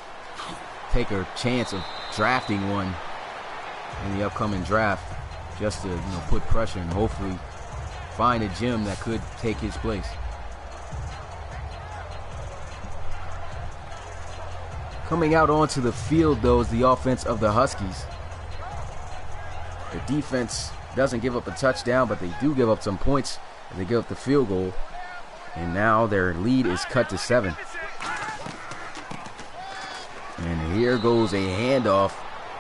S1: take a chance of drafting one in the upcoming draft, just to put pressure and hopefully find a gem that could take his place. Coming out onto the field, though, is the offense of the Huskies. The defense doesn't give up a touchdown, but they do give up some points as they give up the field goal. And now their lead is cut to 7. And here goes a handoff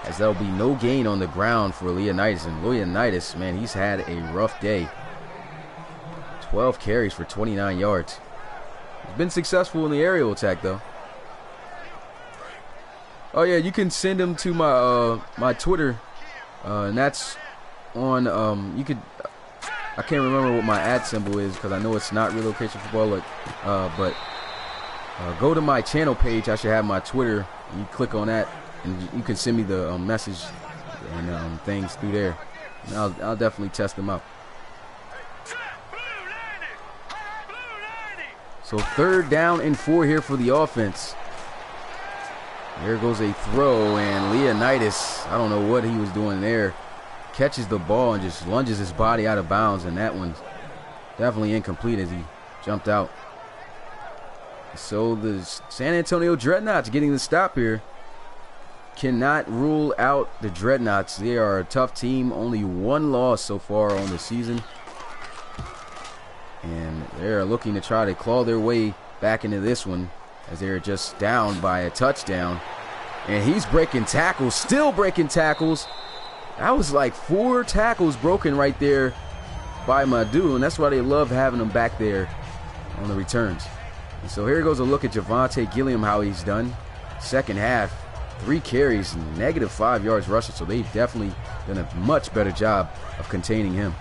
S1: as there'll be no gain on the ground for Leonidas. And Leonidas, man, he's had a rough day. 12 carries for 29 yards. He's been successful in the aerial attack, though. Oh, yeah, you can send him to my my Twitter. And that's on, I can't remember what my ad symbol is because I know it's not Relocation Football. But go to my channel page. I should have my Twitter. You click on that, and you can send me the message and things through there. And I'll definitely test them out. So 3rd down and 4 here for the offense. There goes a throw, and Leonidas, I don't know what he was doing there, catches the ball and just lunges his body out of bounds, and that one's definitely incomplete as he jumped out. So the San Antonio Dreadnoughts getting the stop here. Cannot rule out the Dreadnoughts. They are a tough team. Only 1 loss so far on the season. And they're looking to try to claw their way back into this one as they're just down by a touchdown. And he's breaking tackles, still breaking tackles. That was like 4 tackles broken right there by Madu, and that's why they love having him back there on the returns. And so here goes a look at Javonte Gilliam, how he's done. Second half, 3 carries, -5 yards rushing, so they've definitely done a much better job of containing him.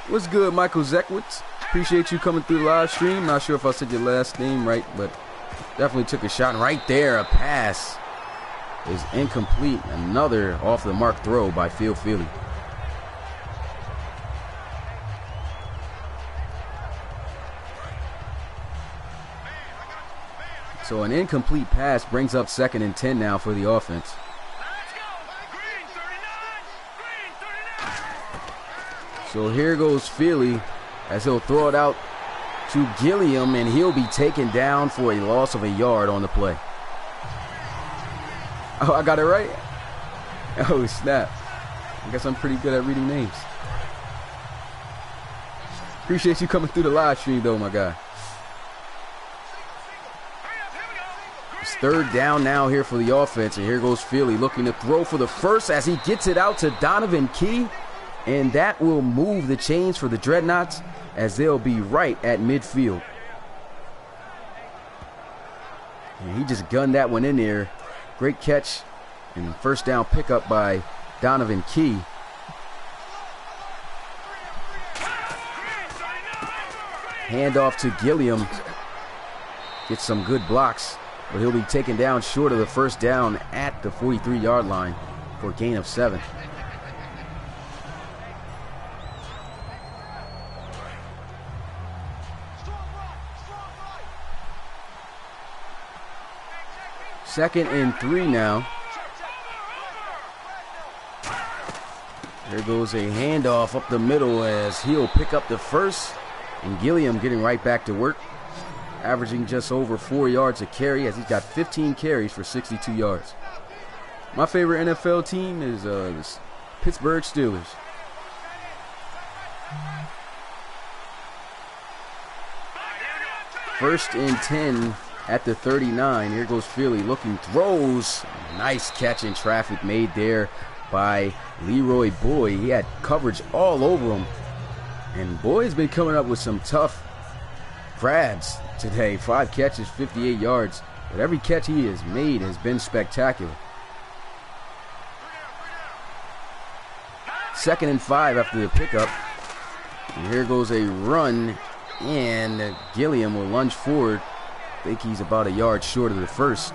S1: What's good, Michael Zekwitz? Appreciate you coming through the live stream. Not sure if I said your last name right, but definitely took a shot right there. A pass is incomplete. Another off the mark throw by Phil Feely. So an incomplete pass brings up 2nd and 10 now for the offense. So here goes Feely as he'll throw it out to Gilliam, and he'll be taken down for a loss of a yard on the play. Oh, I got it right? Oh, snap. I guess I'm pretty good at reading names. Appreciate you coming through the live stream, though, my guy. It's 3rd down now here for the offense, and here goes Feely looking to throw for the first as he gets it out to Donovan Key. And that will move the chains for the Dreadnoughts as they'll be right at midfield. And he just gunned that one in there. Great catch and 1st down pickup by Donovan Key. Handoff to Gilliam. Gets some good blocks, but he'll be taken down short of the 1st down at the 43-yard line for a gain of 7. Second and 3 now. There goes a handoff up the middle as he'll pick up the first. And Gilliam getting right back to work, averaging just over 4 yards a carry as he's got 15 carries for 62 yards. My favorite NFL team is the Pittsburgh Steelers. First and 10 at the 39. Here goes Philly looking, throws. Nice catch in traffic made there by Leroy Boyd. He had coverage all over him. And Boyd's been coming up with some tough grabs today. 5 catches, 58 yards. But every catch he has made has been spectacular. 2nd and 5 after the pickup. And here goes a run. And Gilliam will lunge forward. I think he's about a yard short of the first.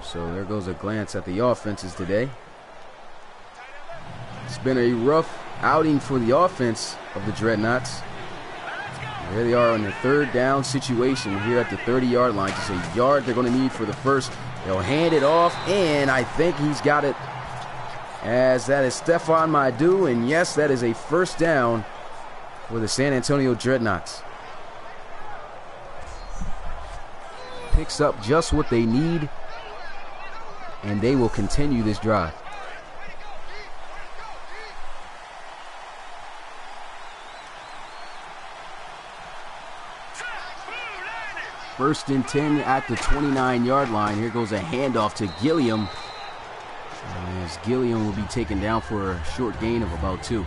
S1: So there goes a glance at the offenses today. It's been a rough outing for the offense of the Dreadnoughts. Here they are on the 3rd down situation here at the 30-yard line. Just a yard they're going to need for the first. They'll hand it off, and I think he's got it, as that is Stephon Madu, and yes, that is a 1st down for the San Antonio Dreadnoughts. picks up just what they need, and they will continue this drive. First and 10 at the 29-yard line. Here goes a handoff to Gilliam. As Gilliam will be taken down for a short gain of about 2.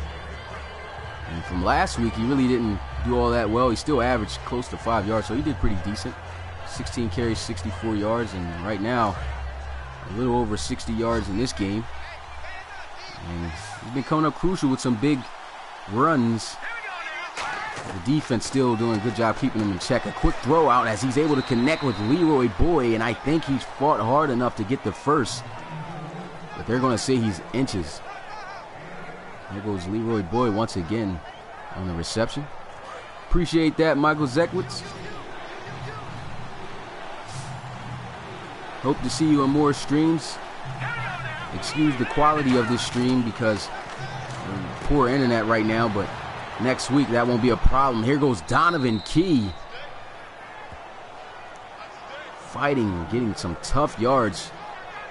S1: And from last week, he really didn't do all that well. He still averaged close to 5 yards, so he did pretty decent. 16 carries, 64 yards, and right now, a little over 60 yards in this game. And he's been coming up crucial with some big runs. The defense still doing a good job keeping him in check. A quick throw out as he's able to connect with Leroy Boy, and I think he's fought hard enough to get the first. But they're going to say he's inches. There goes Leroy Boy once again on the reception. Appreciate that, Michael Zekwitz. Hope to see you on more streams. Excuse the quality of this stream because poor internet right now, but next week that won't be a problem. Here goes Donovan Key. Fighting, getting some tough yards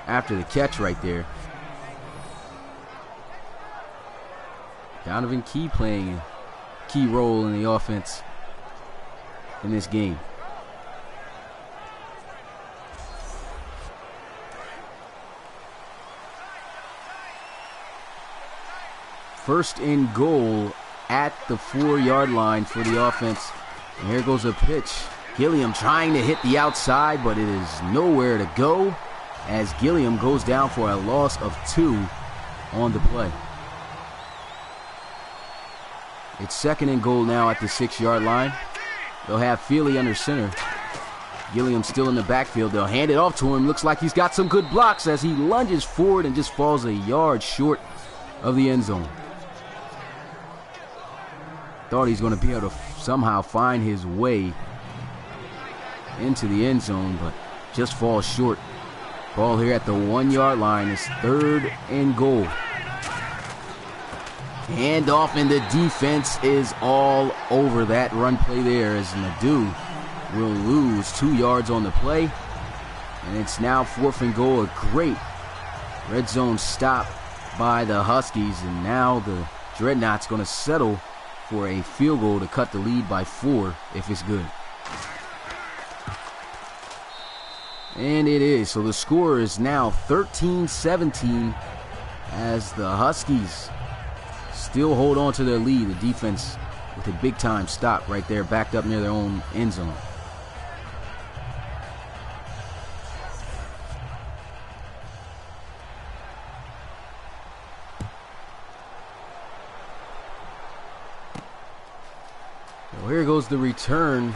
S1: after the catch right there. Donovan Key playing a key role in the offense in this game. First and goal at the 4-yard line for the offense. And here goes a pitch. Gilliam trying to hit the outside, but it is nowhere to go as Gilliam goes down for a loss of 2 on the play. It's second and goal now at the 6-yard line. They'll have Feely under center. Gilliam still in the backfield. They'll hand it off to him. Looks like he's got some good blocks as he lunges forward and just falls a yard short of the end zone. Thought he's going to be able to somehow find his way into the end zone, but just falls short. Ball here at the 1-yard line is third and goal. Hand off, and the defense is all over that run play there as Nadeau will lose 2 yards on the play. And it's now 4th and goal. A great red zone stop by the Huskies, and now the Dreadnoughts going to settle for a field goal to cut the lead by 4 if it's good. And it is. So the score is now 13-17 as the Huskies still hold on to their lead. The defense with a big-time stop right there, backed up near their own end zone. Well, here goes the return.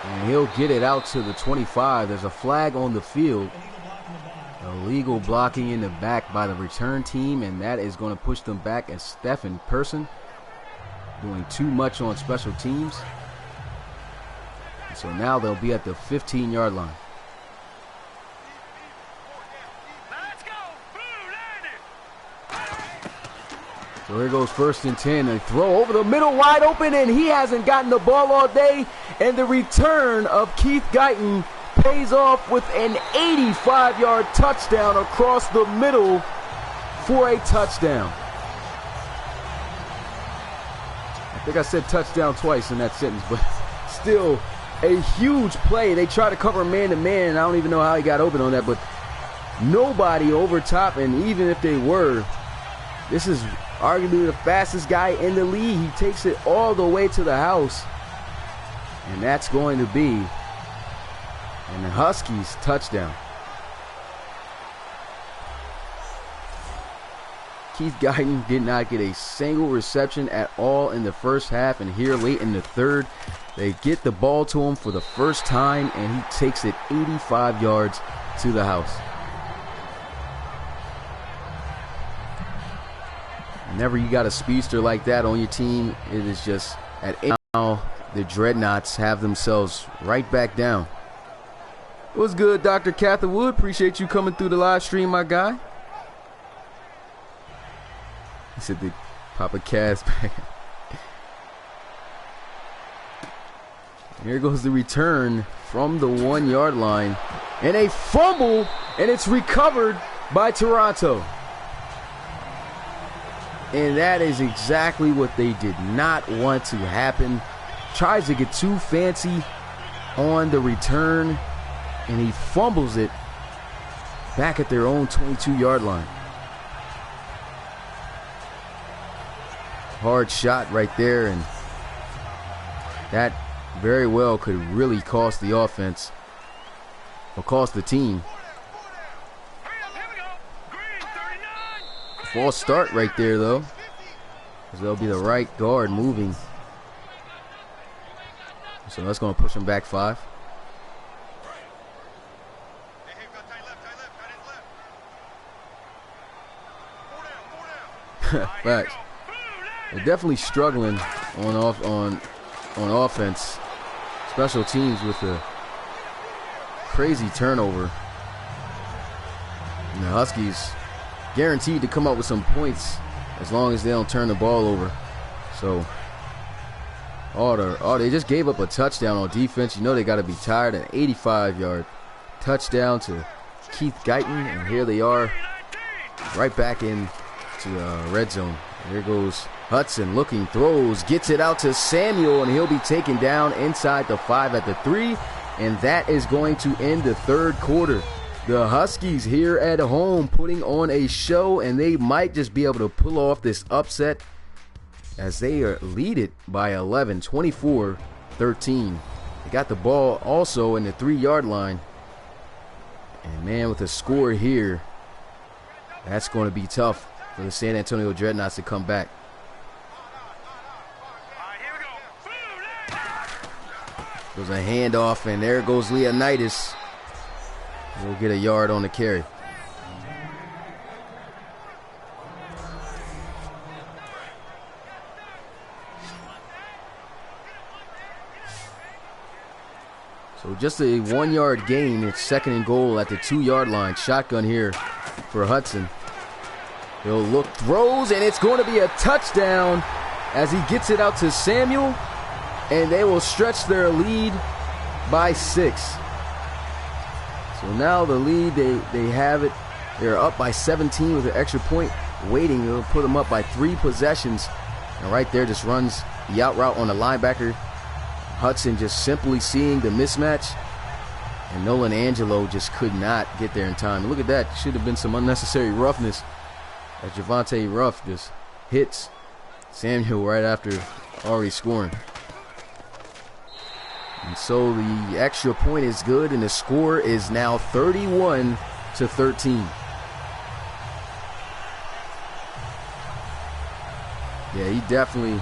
S1: And he'll get it out to the 25. There's a flag on the field. Illegal blocking in the back by the return team, and that is going to push them back as Stephen Person doing too much on special teams. And so now they'll be at the 15-yard line. So here goes 1st and 10. A throw over the middle, wide open, and he hasn't gotten the ball all day. And the return of Keith Guyton pays off with an 85-yard touchdown across the middle for a touchdown. I think I said touchdown twice in that sentence, but still a huge play. They try to cover man-to-man, and I don't even know how he got open on that, but nobody over top, and even if they were, this is arguably the fastest guy in the league. He takes it all the way to the house, and that's going to be and the Huskies touchdown. Keith Guyton did not get a single reception at all in the first half, and here late in the third, they get the ball to him for the first time, and he takes it 85 yards to the house. Whenever you got a speedster like that on your team, it is just at 8 now, the Dreadnoughts have themselves right back down. What's good, Dr. Catherwood? Appreciate you coming through the live stream, my guy. He said they pop a cast back. Here goes the return from the 1-yard line. And a fumble, and it's recovered by Toronto. And that is exactly what they did not want to happen. Tries to get too fancy on the return, and he fumbles it back at their own 22-yard line. Hard shot right there, and that very well could really cost the offense or cost the team. False start right there, though, because they'll be the right guard moving. So that's going to push him back 5. Facts. They're definitely struggling on offense. Special teams with a crazy turnover. And the Huskies guaranteed to come up with some points as long as they don't turn the ball over. So they just gave up a touchdown on defense. You know they got to be tired. An 85-yard touchdown to Keith Guyton, and here they are right back in to red zone. Here goes Hudson, looking, throws, gets it out to Samuel, and he'll be taken down inside the 5 at the 3, and that is going to end the third quarter. The Huskies here at home putting on a show, and they might just be able to pull off this upset as they are lead it by 11, 24-13. They got the ball also in the 3-yard line, and man, with a score here, that's going to be tough for the San Antonio Dreadnoughts to come back. Goes a handoff, and there goes Leonidas. We'll get a yard on the carry. So just a 1-yard gain. It's 2nd and goal at the 2-yard line. Shotgun here for Hudson. He'll look, throws, and it's going to be a touchdown as he gets it out to Samuel, and they will stretch their lead by 6. So now the lead, they have it. They're up by 17 with an extra point waiting. It'll put them up by 3 possessions. And right there just runs the out route on the linebacker. Hudson just simply seeing the mismatch. And Nolan Angelo just could not get there in time. Look at that. Should have been some unnecessary roughness as Javante Ruff just hits Samuel right after already scoring. And so the extra point is good, and the score is now 31-13. Yeah, he definitely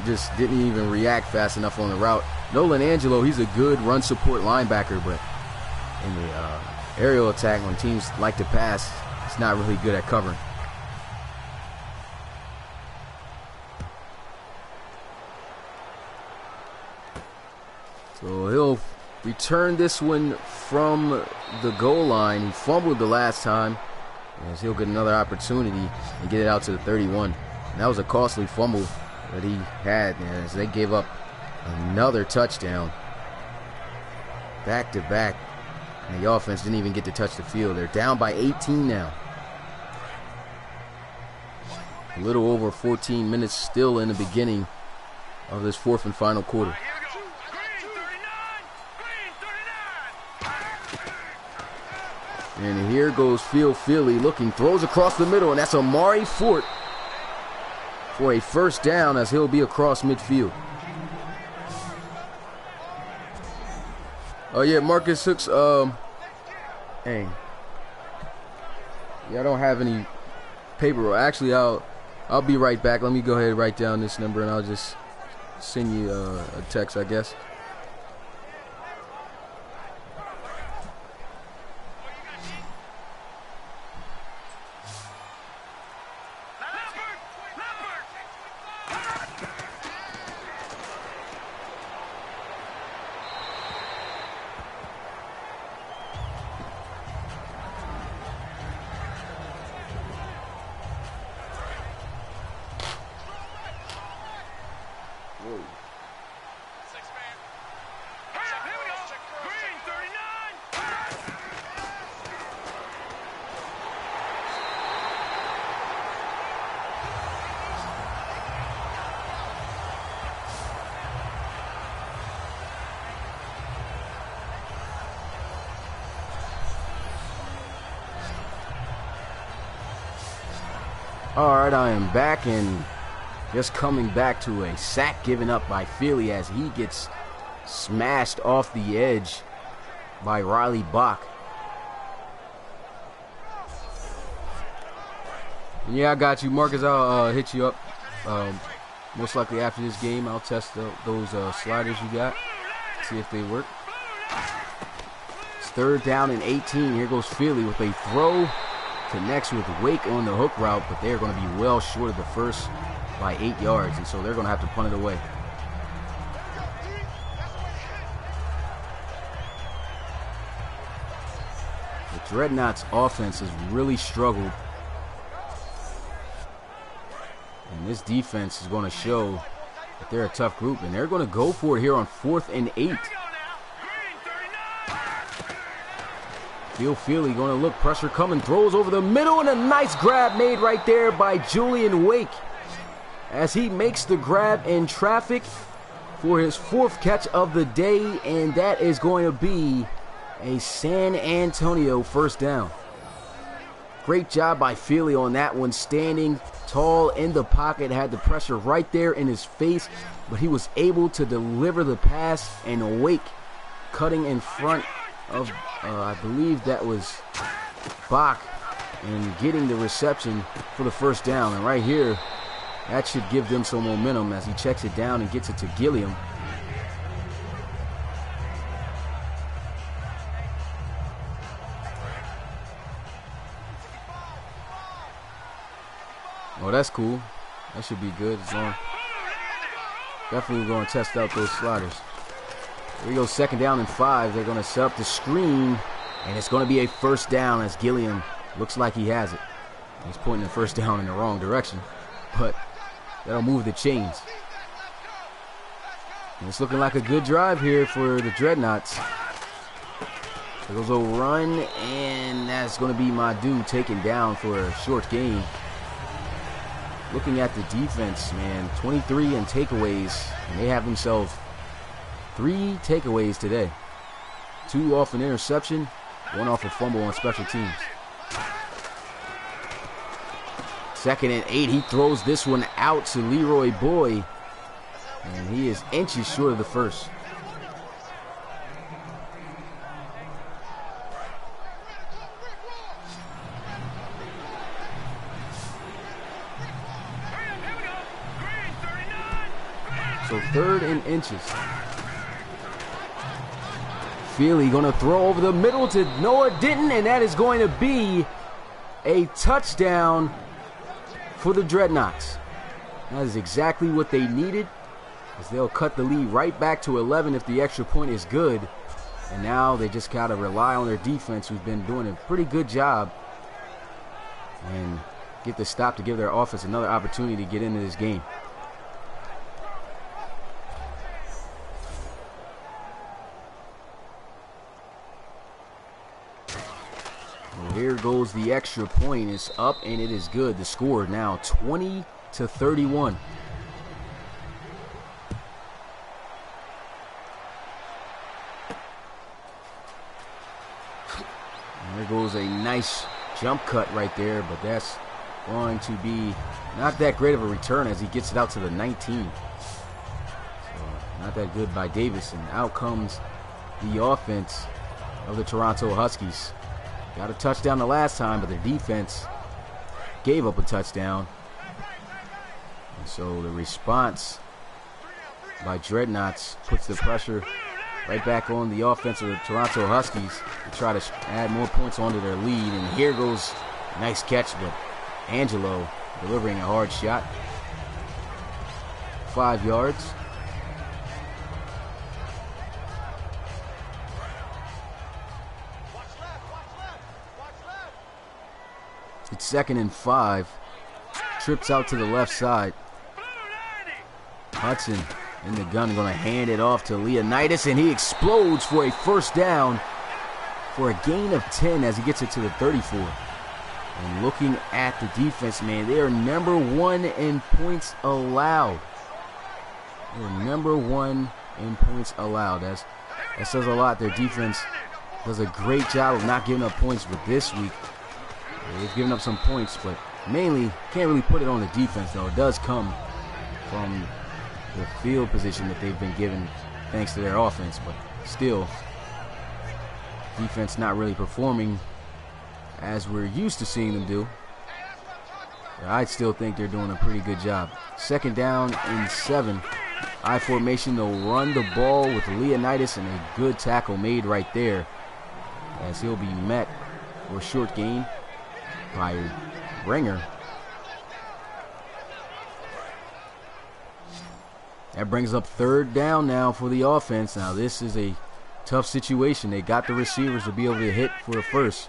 S1: just didn't even react fast enough on the route. Nolan Angelo, he's a good run support linebacker, but in the aerial attack, when teams like to pass, he's not really good at covering. So he'll return this one from the goal line. He fumbled the last time, as he'll get another opportunity and get it out to the 31. And that was a costly fumble that he had, as they gave up another touchdown back to back, and the offense didn't even get to touch the field. They're down by 18 now. A little over 14 minutes still in the beginning of this 4th and final quarter. And here goes Phil Philly looking, throws across the middle, and that's Amari Fort for a first down as he'll be across midfield. Oh yeah, Marcus Hooks, hey. Yeah, I don't have any paper. Actually, I'll be right back. Let me go ahead and write down this number, and I'll just send you a text, I guess. Alright, I am back, and just coming back to a sack given up by Philly as he gets smashed off the edge by Riley Bach. Yeah, I got you, Marcus. I'll hit you up. Most likely after this game, I'll test those sliders you got, see if they work. It's 3rd down and 18. Here goes Philly with a throw. Connects with Wake on the hook route, but they're going to be well short of the first by 8 yards, and so they're going to have to punt it away. The Dreadnoughts offense has really struggled, and this defense is going to show that they're a tough group, and they're going to go for it here on 4th and 8. Philly going to look, pressure coming, throws over the middle, and a nice grab made right there by Julian Wake as he makes the grab in traffic for his 4th catch of the day, and that is going to be a San Antonio 1st down. Great job by Philly on that one, standing tall in the pocket, had the pressure right there in his face, but he was able to deliver the pass, and Wake cutting in front of I believe that was Bach, and getting the reception for the 1st down. And right here, that should give them some momentum as he checks it down and gets it to Gilliam. Oh, that's cool. That should be good. As long, definitely going to test out those sliders. Here we go, 2nd down and 5. They're going to set up the screen, and it's going to be a 1st down as Gilliam looks like he has it. He's pointing the 1st down in the wrong direction, but that'll move the chains. And it's looking like a good drive here for the Dreadnoughts. There goes a run, and that's going to be my dude taken down for a short gain. Looking at the defense, man, 23 in takeaways, and they have themselves 3 takeaways today. 2 off an interception, 1 off a fumble on special teams. 2nd and 8. He throws this one out to Leroy Boy, and he is inches short of the first. So 3rd and inches. Philly going to throw over the middle to Noah Denton, and that is going to be a touchdown for the Dreadnoughts. That is exactly what they needed, as they'll cut the lead right back to 11 if the extra point is good. And now they just got to rely on their defense, who's been doing a pretty good job, and get the stop to give their offense another opportunity to get into this game. Here goes the extra point. It's up, and it is good. The score now 20-31. And there goes a nice jump cut right there, but that's going to be not that great of a return as he gets it out to the 19. So not that good by Davis, and out comes the offense of the Toronto Huskies. Got a touchdown the last time, but their defense gave up a touchdown. And so the response by Dreadnoughts puts the pressure right back on the offense of the Toronto Huskies to try to add more points onto their lead. And here goes a nice catch, but Angelo delivering a hard shot. 5 yards. It's 2nd and 5. Trips out to the left side. Hudson in the gun, going to hand it off to Leonidas, and he explodes for a 1st down for a gain of 10 as he gets it to the 34. And looking at the defense, man, they are number 1 in points allowed. They are number 1 in points allowed. That says a lot. Their defense does a great job of not giving up points, but this week they've given up some points, but Mainly, can't really put it on the defense, though. It does come from the field position that they've been given thanks to their offense, but still, defense not really performing as we're used to seeing them do. But I still think they're doing a pretty good job. 2nd down and 7. I formation, they'll run the ball with Leonidas, and a good tackle made right there as he'll be met for a short gain by Ringer. That brings up 3rd down now for the offense. Now this is a tough situation. They got the receivers to be able to hit for a first.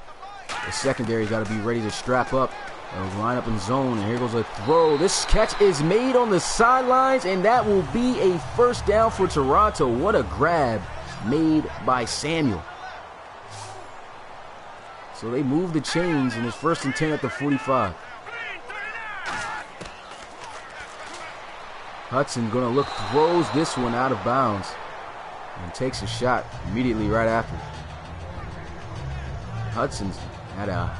S1: The secondary got to be ready to strap up. They'll line up in zone, and here goes a throw. This catch is made on the sidelines, and that will be a 1st down for Toronto. What a grab made by Samuel. So they move the chains, and it's 1st and 10 at the 45. Hudson going to look, throws this one out of bounds, and takes a shot immediately right after. Hudson's had a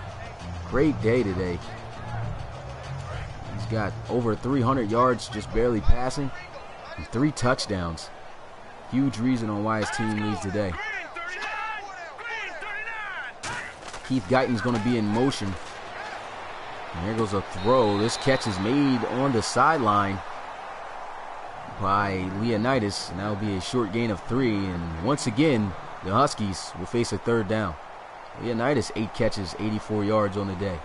S1: great day today. He's got over 300 yards just barely passing and 3 touchdowns. Huge reason on why his team leads today. Keith Guyton's going to be in motion. And there goes a throw. This catch is made on the sideline by Leonidas, and that'll be a short gain of 3. And once again, the Huskies will face a 3rd down. Leonidas, 8 catches, 84 yards on the day.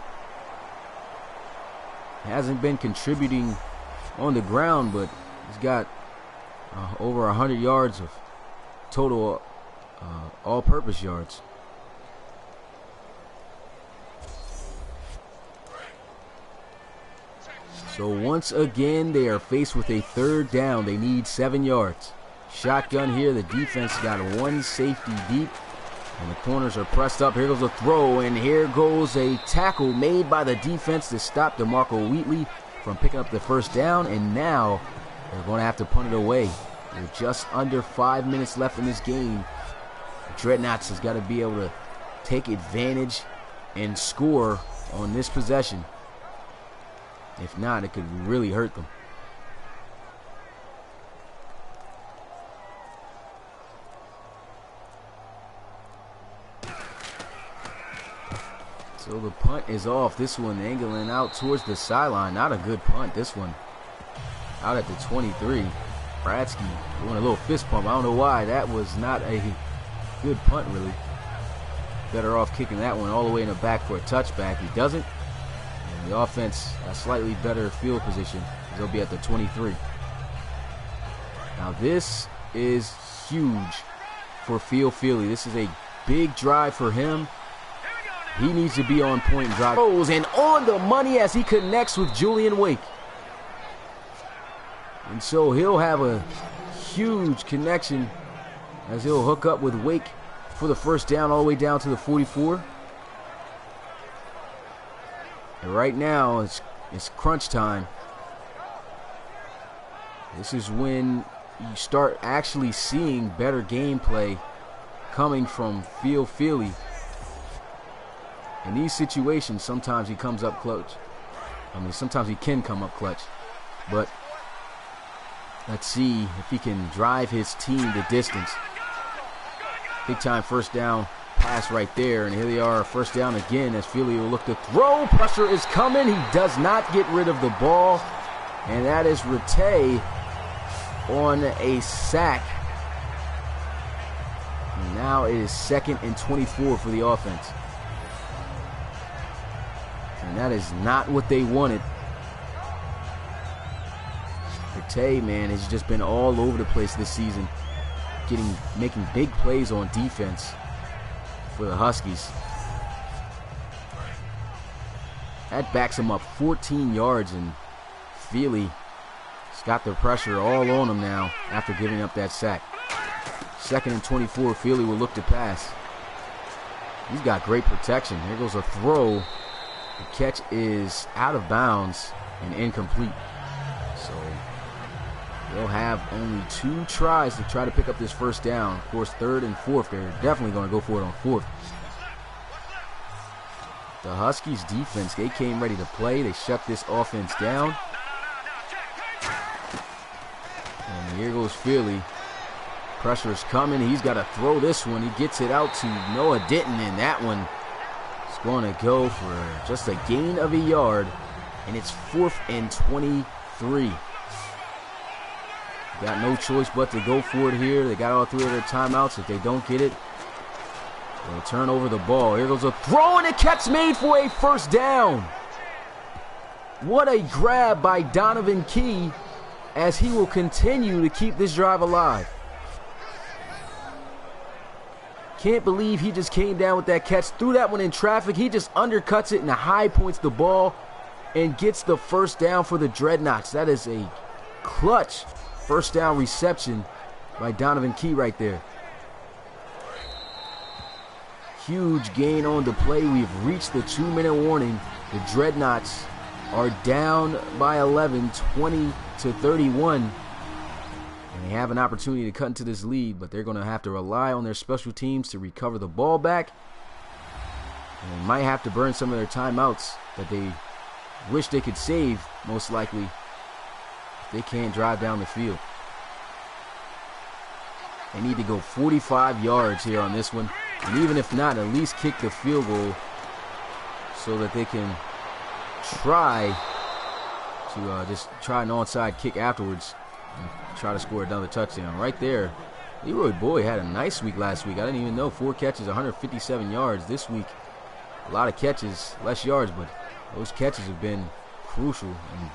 S1: Hasn't been contributing on the ground, but he's got over 100 yards of total all-purpose yards. So once again, they are faced with a 3rd down. They need 7 yards. Shotgun here. The defense got 1 safety deep, and the corners are pressed up. Here goes a throw, and here goes a tackle made by the defense to stop DeMarco Wheatley from picking up the 1st down, and now they're going to have to punt it away. With just under 5 minutes left in this game, Dreadnoughts has got to be able to take advantage and score on this possession. If not, it could really hurt them. So the punt is off. This one angling out towards the sideline. Not a good punt. This one out at the 23. Bradsky doing a little fist pump. I don't know why. That was not a good punt, really. Better off kicking that one all the way in the back for a touchback. He doesn't. And the offense a slightly better field position. They'll be at the 23. Now this is huge for Phil Feely. This is a big drive for him. He needs to be on point and drive. And on the money as he connects with Julian Wake. And so he'll have a huge connection as he'll hook up with Wake for the 1st down all the way down to the 44. And right now it's crunch time. This is when you start actually seeing better gameplay coming from Phil Feely. In these situations, sometimes he comes up clutch. Sometimes he can come up clutch. But let's see if he can drive his team the distance. Big time 1st down pass right there. And here they are, 1st down again as Feely will look to throw. Pressure is coming. He does not get rid of the ball. And that is Rattay on a sack. And now it is 2nd and 24 for the offense. And that is not what they wanted. Rattay, man, has just been all over the place this season, making big plays on defense for the Huskies. That backs him up 14 yards, and Feely's got the pressure all on him now after giving up that sack. 2nd and 24, Feely will look to pass. He's got great protection. Here goes a throw. The catch is out of bounds and incomplete. So they'll have only 2 tries to try to pick up this 1st down. Of course, 3rd and 4th, they're definitely going to go for it on 4th. the Huskies defense, they came ready to play. They shut this offense down. And here goes Philly. Pressure's coming. He's got to throw this one. He gets it out to Noah Denton, and that one is going to go for just a gain of a yard. And it's 4th and 23. Got no choice but to go for it here. They got all 3 of their timeouts. If they don't get it, they'll turn over the ball. Here goes a throw, and a catch made for a first down. What a grab by Donovan Key, as he will continue to keep this drive alive. Can't believe he just came down with that catch. Threw that one in traffic. He just undercuts it and high points the ball and gets the first down for the Dreadnoughts. That is a clutch first down reception by Donovan Key right there. Huge gain on the play. We've reached the 2-minute warning. The Dreadnoughts are down by 11, 20-31. And they have an opportunity to cut into this lead, but they're going to have to rely on their special teams to recover the ball back. And they might have to burn some of their timeouts that they wish they could save, most likely, if they can't drive down the field. They need to go 45 yards here on this one. And even if not, at least kick the field goal so that they can try to just try an onside kick afterwards and try to score another touchdown. Right there, Leroy Boyd had a nice week last week. I didn't even know. 4 catches, 157 yards. This week, a lot of catches, less yards, but those catches have been crucial and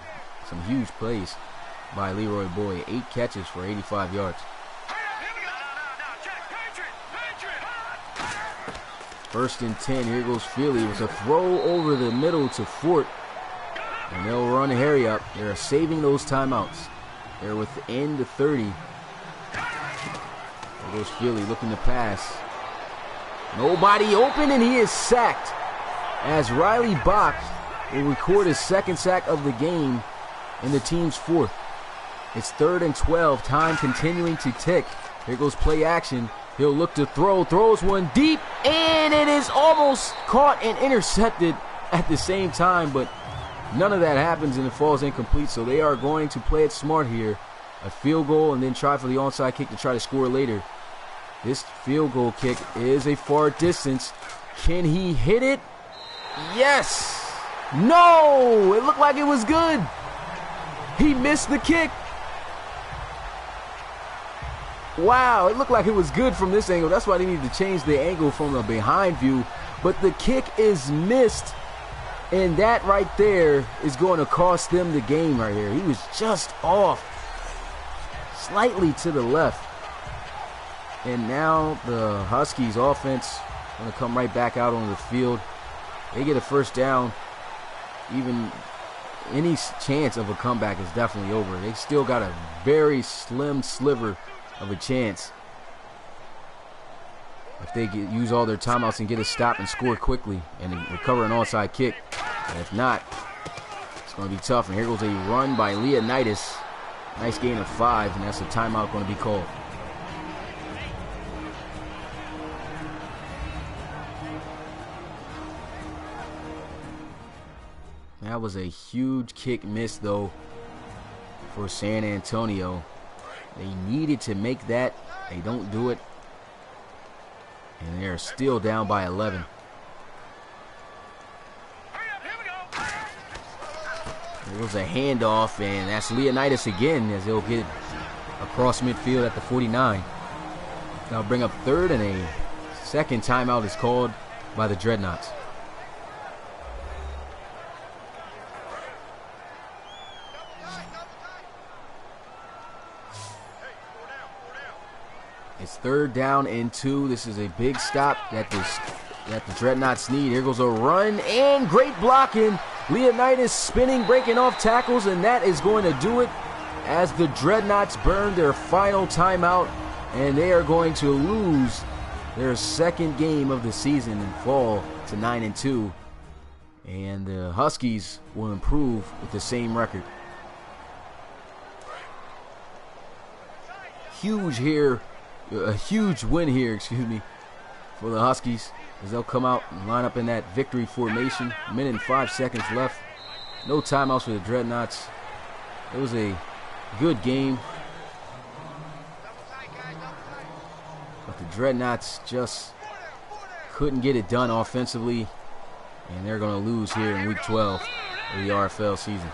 S1: some huge plays by Leroy Boyd. 8 catches for 85 yards. First and 10. Here goes Philly. It was a throw over the middle to Fort. And they'll run Harry up. They're saving those timeouts. They're within the 30. There goes Philly looking to pass. Nobody open, and he is sacked. As Riley Bach will record his 2nd sack of the game and the team's 4th. It's 3rd and 12. Time continuing to tick. Here goes play action. He'll look to throw. Throws one deep, and it is almost caught and intercepted at the same time, but none of that happens and it falls incomplete. So they are going to play it smart here. A field goal and then try for the onside kick to try to score later. This field goal kick is a far distance. Can he hit it? Yes. No. It looked like it was good. He missed the kick. Wow, it looked like it was good from this angle. That's why they need to change the angle from the behind view. But the kick is missed. And that right there is going to cost them the game right here. He was just off. Slightly to the left. And now the Huskies offense going to come right back out on the field. They get a first down. Even any chance of a comeback is definitely over. They still got a very slim sliver of a chance if they use all their timeouts and get a stop and score quickly and recover an onside kick. And if not, it's going to be tough. And here goes a run by Leonidas. Nice gain of 5, and that's a timeout going to be called. That was a huge kick miss, though, for San Antonio. They needed to make that. They don't do it. And they're still down by 11. There was a handoff, and that's Leonidas again as they'll get it across midfield at the 49. Now bring up 3rd, and a 2nd timeout is called by the Dreadnoughts. It's 3rd down and 2. This is a big stop that the Dreadnoughts need. Here goes a run and great blocking. Leonidas spinning, breaking off tackles, and that is going to do it as the Dreadnoughts burn their final timeout, and they are going to lose their 2nd game of the season and fall to 9-2. And the Huskies will improve with the same record. A huge win here, for the Huskies. as they'll come out and line up in that victory formation. A minute and 5 seconds left. No timeouts for the Dreadnoughts. It was a good game, but the Dreadnoughts just couldn't get it done offensively, and they're going to lose here in Week 12 of the RFL season.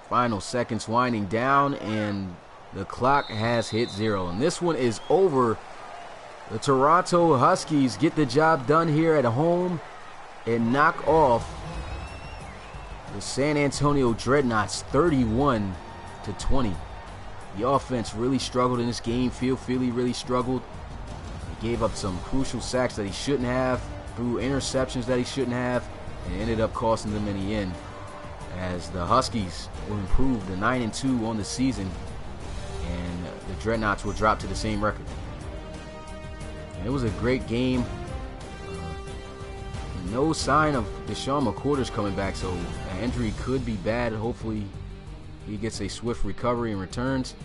S1: Final seconds winding down, and the clock has hit 0. And this one is over. The Toronto Huskies get the job done here at home and knock off the San Antonio Dreadnoughts 31-20. The offense really struggled in this game. Phil Philly really struggled. He gave up some crucial sacks that he shouldn't have, threw interceptions that he shouldn't have, and ended up costing them in the end, as the Huskies will improve to 9-2 on the season, and the Dreadnoughts will drop to the same record. And it was a great game. No sign of Deshaun McCorders coming back, so an injury could be bad. Hopefully he gets a swift recovery and returns.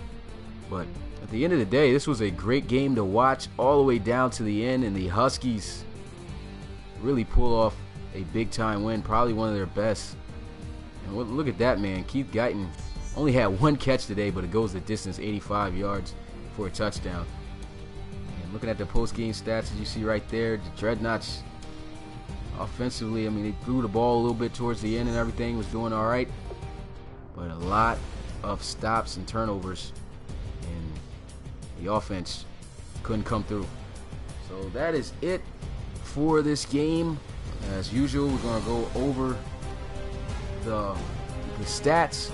S1: But at the end of the day, this was a great game to watch all the way down to the end, and the Huskies really pull off a big-time win, probably one of their best. And look at that, man. Keith Guyton only had 1 catch today, but it goes the distance, 85 yards for a touchdown. And looking at the post-game stats, as you see right there, the Dreadnoughts offensively, I mean, they threw the ball a little bit towards the end and everything was doing all right, but a lot of stops and turnovers, and the offense couldn't come through. So that is it for this game. As usual, we're going to go over the stats.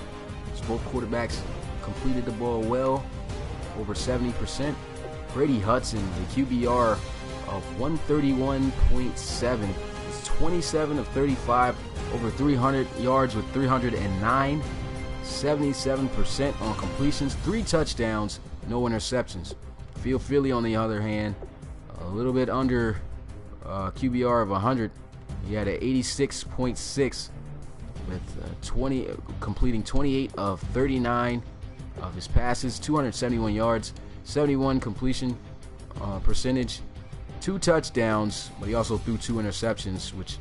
S1: So both quarterbacks completed the ball well, over 70%. Brady Hudson, the QBR of 131.7, is 27 of 35, over 300 yards with 309, 77% on completions, 3 touchdowns, no interceptions. Phil Philly, on the other hand, a little bit under QBR of 100. He had an 86.6 with completing 28 of 39 of his passes, 271 yards, 71 completion percentage, 2 touchdowns, but he also threw 2 interceptions, which,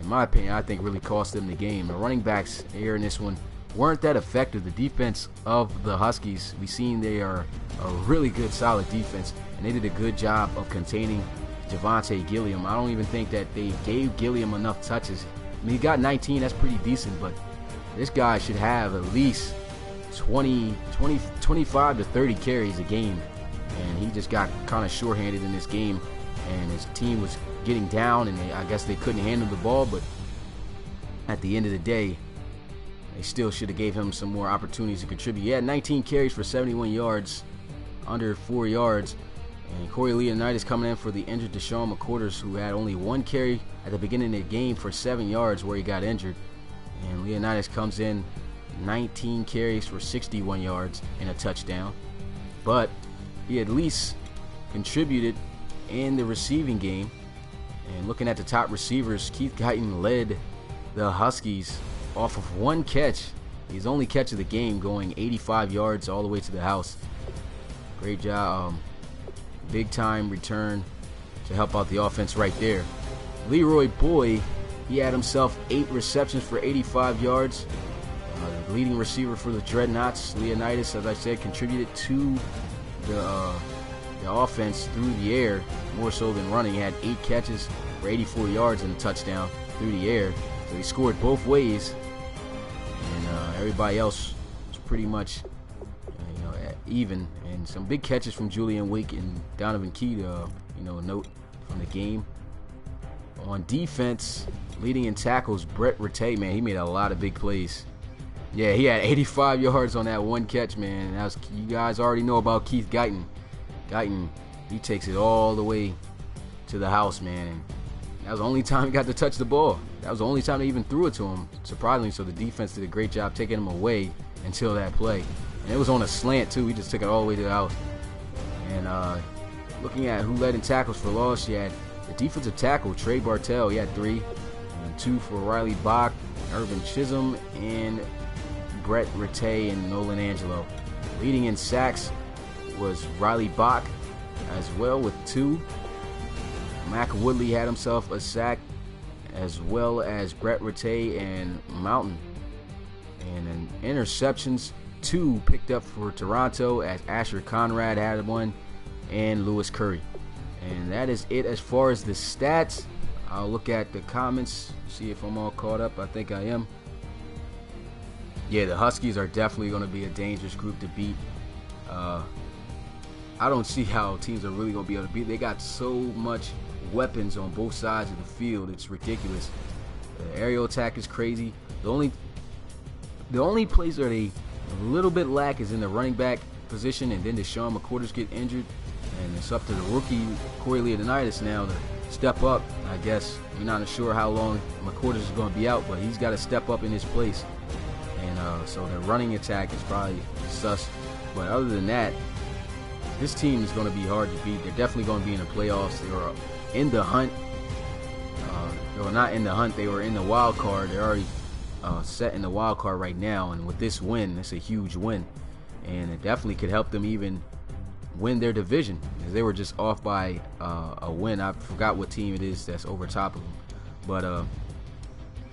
S1: in my opinion, I think really cost them the game. The running backs here in this one weren't that effective. The defense of the Huskies, we've seen they are a really good, solid defense, and they did a good job of containing Javonte Gilliam. I don't even think that they gave Gilliam enough touches. I mean, he got 19, that's pretty decent, but this guy should have at least 25 to 30 carries a game, and he just got kind of shorthanded in this game, and his team was getting down, and I guess they couldn't handle the ball. But at the end of the day, they still should have gave him some more opportunities to contribute. He had 19 carries for 71 yards, under 4 yards. And Corey Leonidas coming in for the injured Deshaun McCorders, who had only 1 carry at the beginning of the game for 7 yards where he got injured. And Leonidas comes in 19 carries for 61 yards and a touchdown. But he at least contributed in the receiving game. And looking at the top receivers, Keith Guyton led the Huskies off of 1 catch. His only catch of the game, going 85 yards all the way to the house. Great job. Big time return to help out the offense right there. Leroy Boyd, he had himself 8 receptions for 85 yards. The leading receiver for the Dreadnoughts, Leonidas, as I said, contributed to the offense through the air more so than running. He had 8 catches for 84 yards and a touchdown through the air. So he scored both ways, and everybody else was pretty much even. And some big catches from Julian Wake and Donovan Key, a note from the game. On defense, leading in tackles, Brett Rattay, man, he made a lot of big plays. Yeah, he had 85 yards on that 1 catch, man. That was, you guys already know about Keith Guyton. Guyton, he takes it all the way to the house, man. And that was the only time he got to touch the ball. That was the only time they even threw it to him, surprisingly. So the defense did a great job taking him away until that play. And it was on a slant, too. He just took it all the way to the house. And looking at who led in tackles for loss, you had the defensive tackle, Trey Bartell. He had 3. And 2 for Riley Bach, Irvin Chisholm, and Brett Rattay and Nolan Angelo. Leading in sacks was Riley Bach as well with 2. Mac Woodley had himself a sack, as well as Brett Rattay and Mountain. And in interceptions, 2 picked up for Toronto, as Asher Conrad had 1 and Lewis Curry. And that is it as far as the stats. I'll look at the comments, see if I'm all caught up. I think I am. Yeah, the Huskies are definitely going to be a dangerous group to beat. I don't see how teams are really going to be able to beat. They got so much weapons on both sides of the field. It's ridiculous. The aerial attack is crazy. The only place where they a little bit lack is in the running back position, and then Deshaun McCorders get injured, and it's up to the rookie Corey Leonidas now to step up. I guess we're not sure how long McCorders is going to be out, but he's got to step up in his place. And so the running attack is probably sus. But other than that, this team is going to be hard to beat. They're definitely going to be in the playoffs. They were in the hunt. They were not in the hunt. They were in the wild card. They're already set in the wild card right now. And with this win, it's a huge win. And it definitely could help them even win their division, because they were just off by a win. I forgot what team it is that's over top of them. But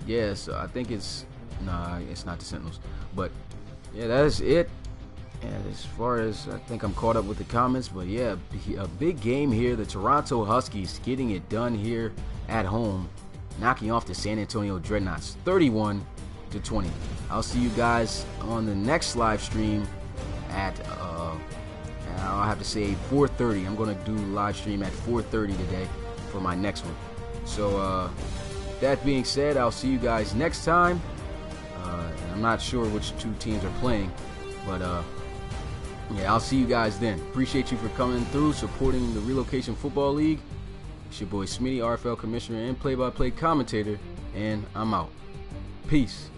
S1: yeah, so I think it's not the Sentinels. But yeah, that is it. And as far as, I think I'm caught up with the comments, but yeah, a big game here. The Toronto Huskies getting it done here at home, knocking off the San Antonio Dreadnoughts 31-20. I'll see you guys on the next live stream at I'll have to say 4:30. I'm gonna do live stream at 4:30 today for my next one. So that being said, I'll see you guys next time. And I'm not sure which 2 teams are playing, but yeah, I'll see you guys then. Appreciate you for coming through, supporting the Relocation Football League. It's your boy Smitty, RFL Commissioner and play-by-play commentator, and I'm out. Peace.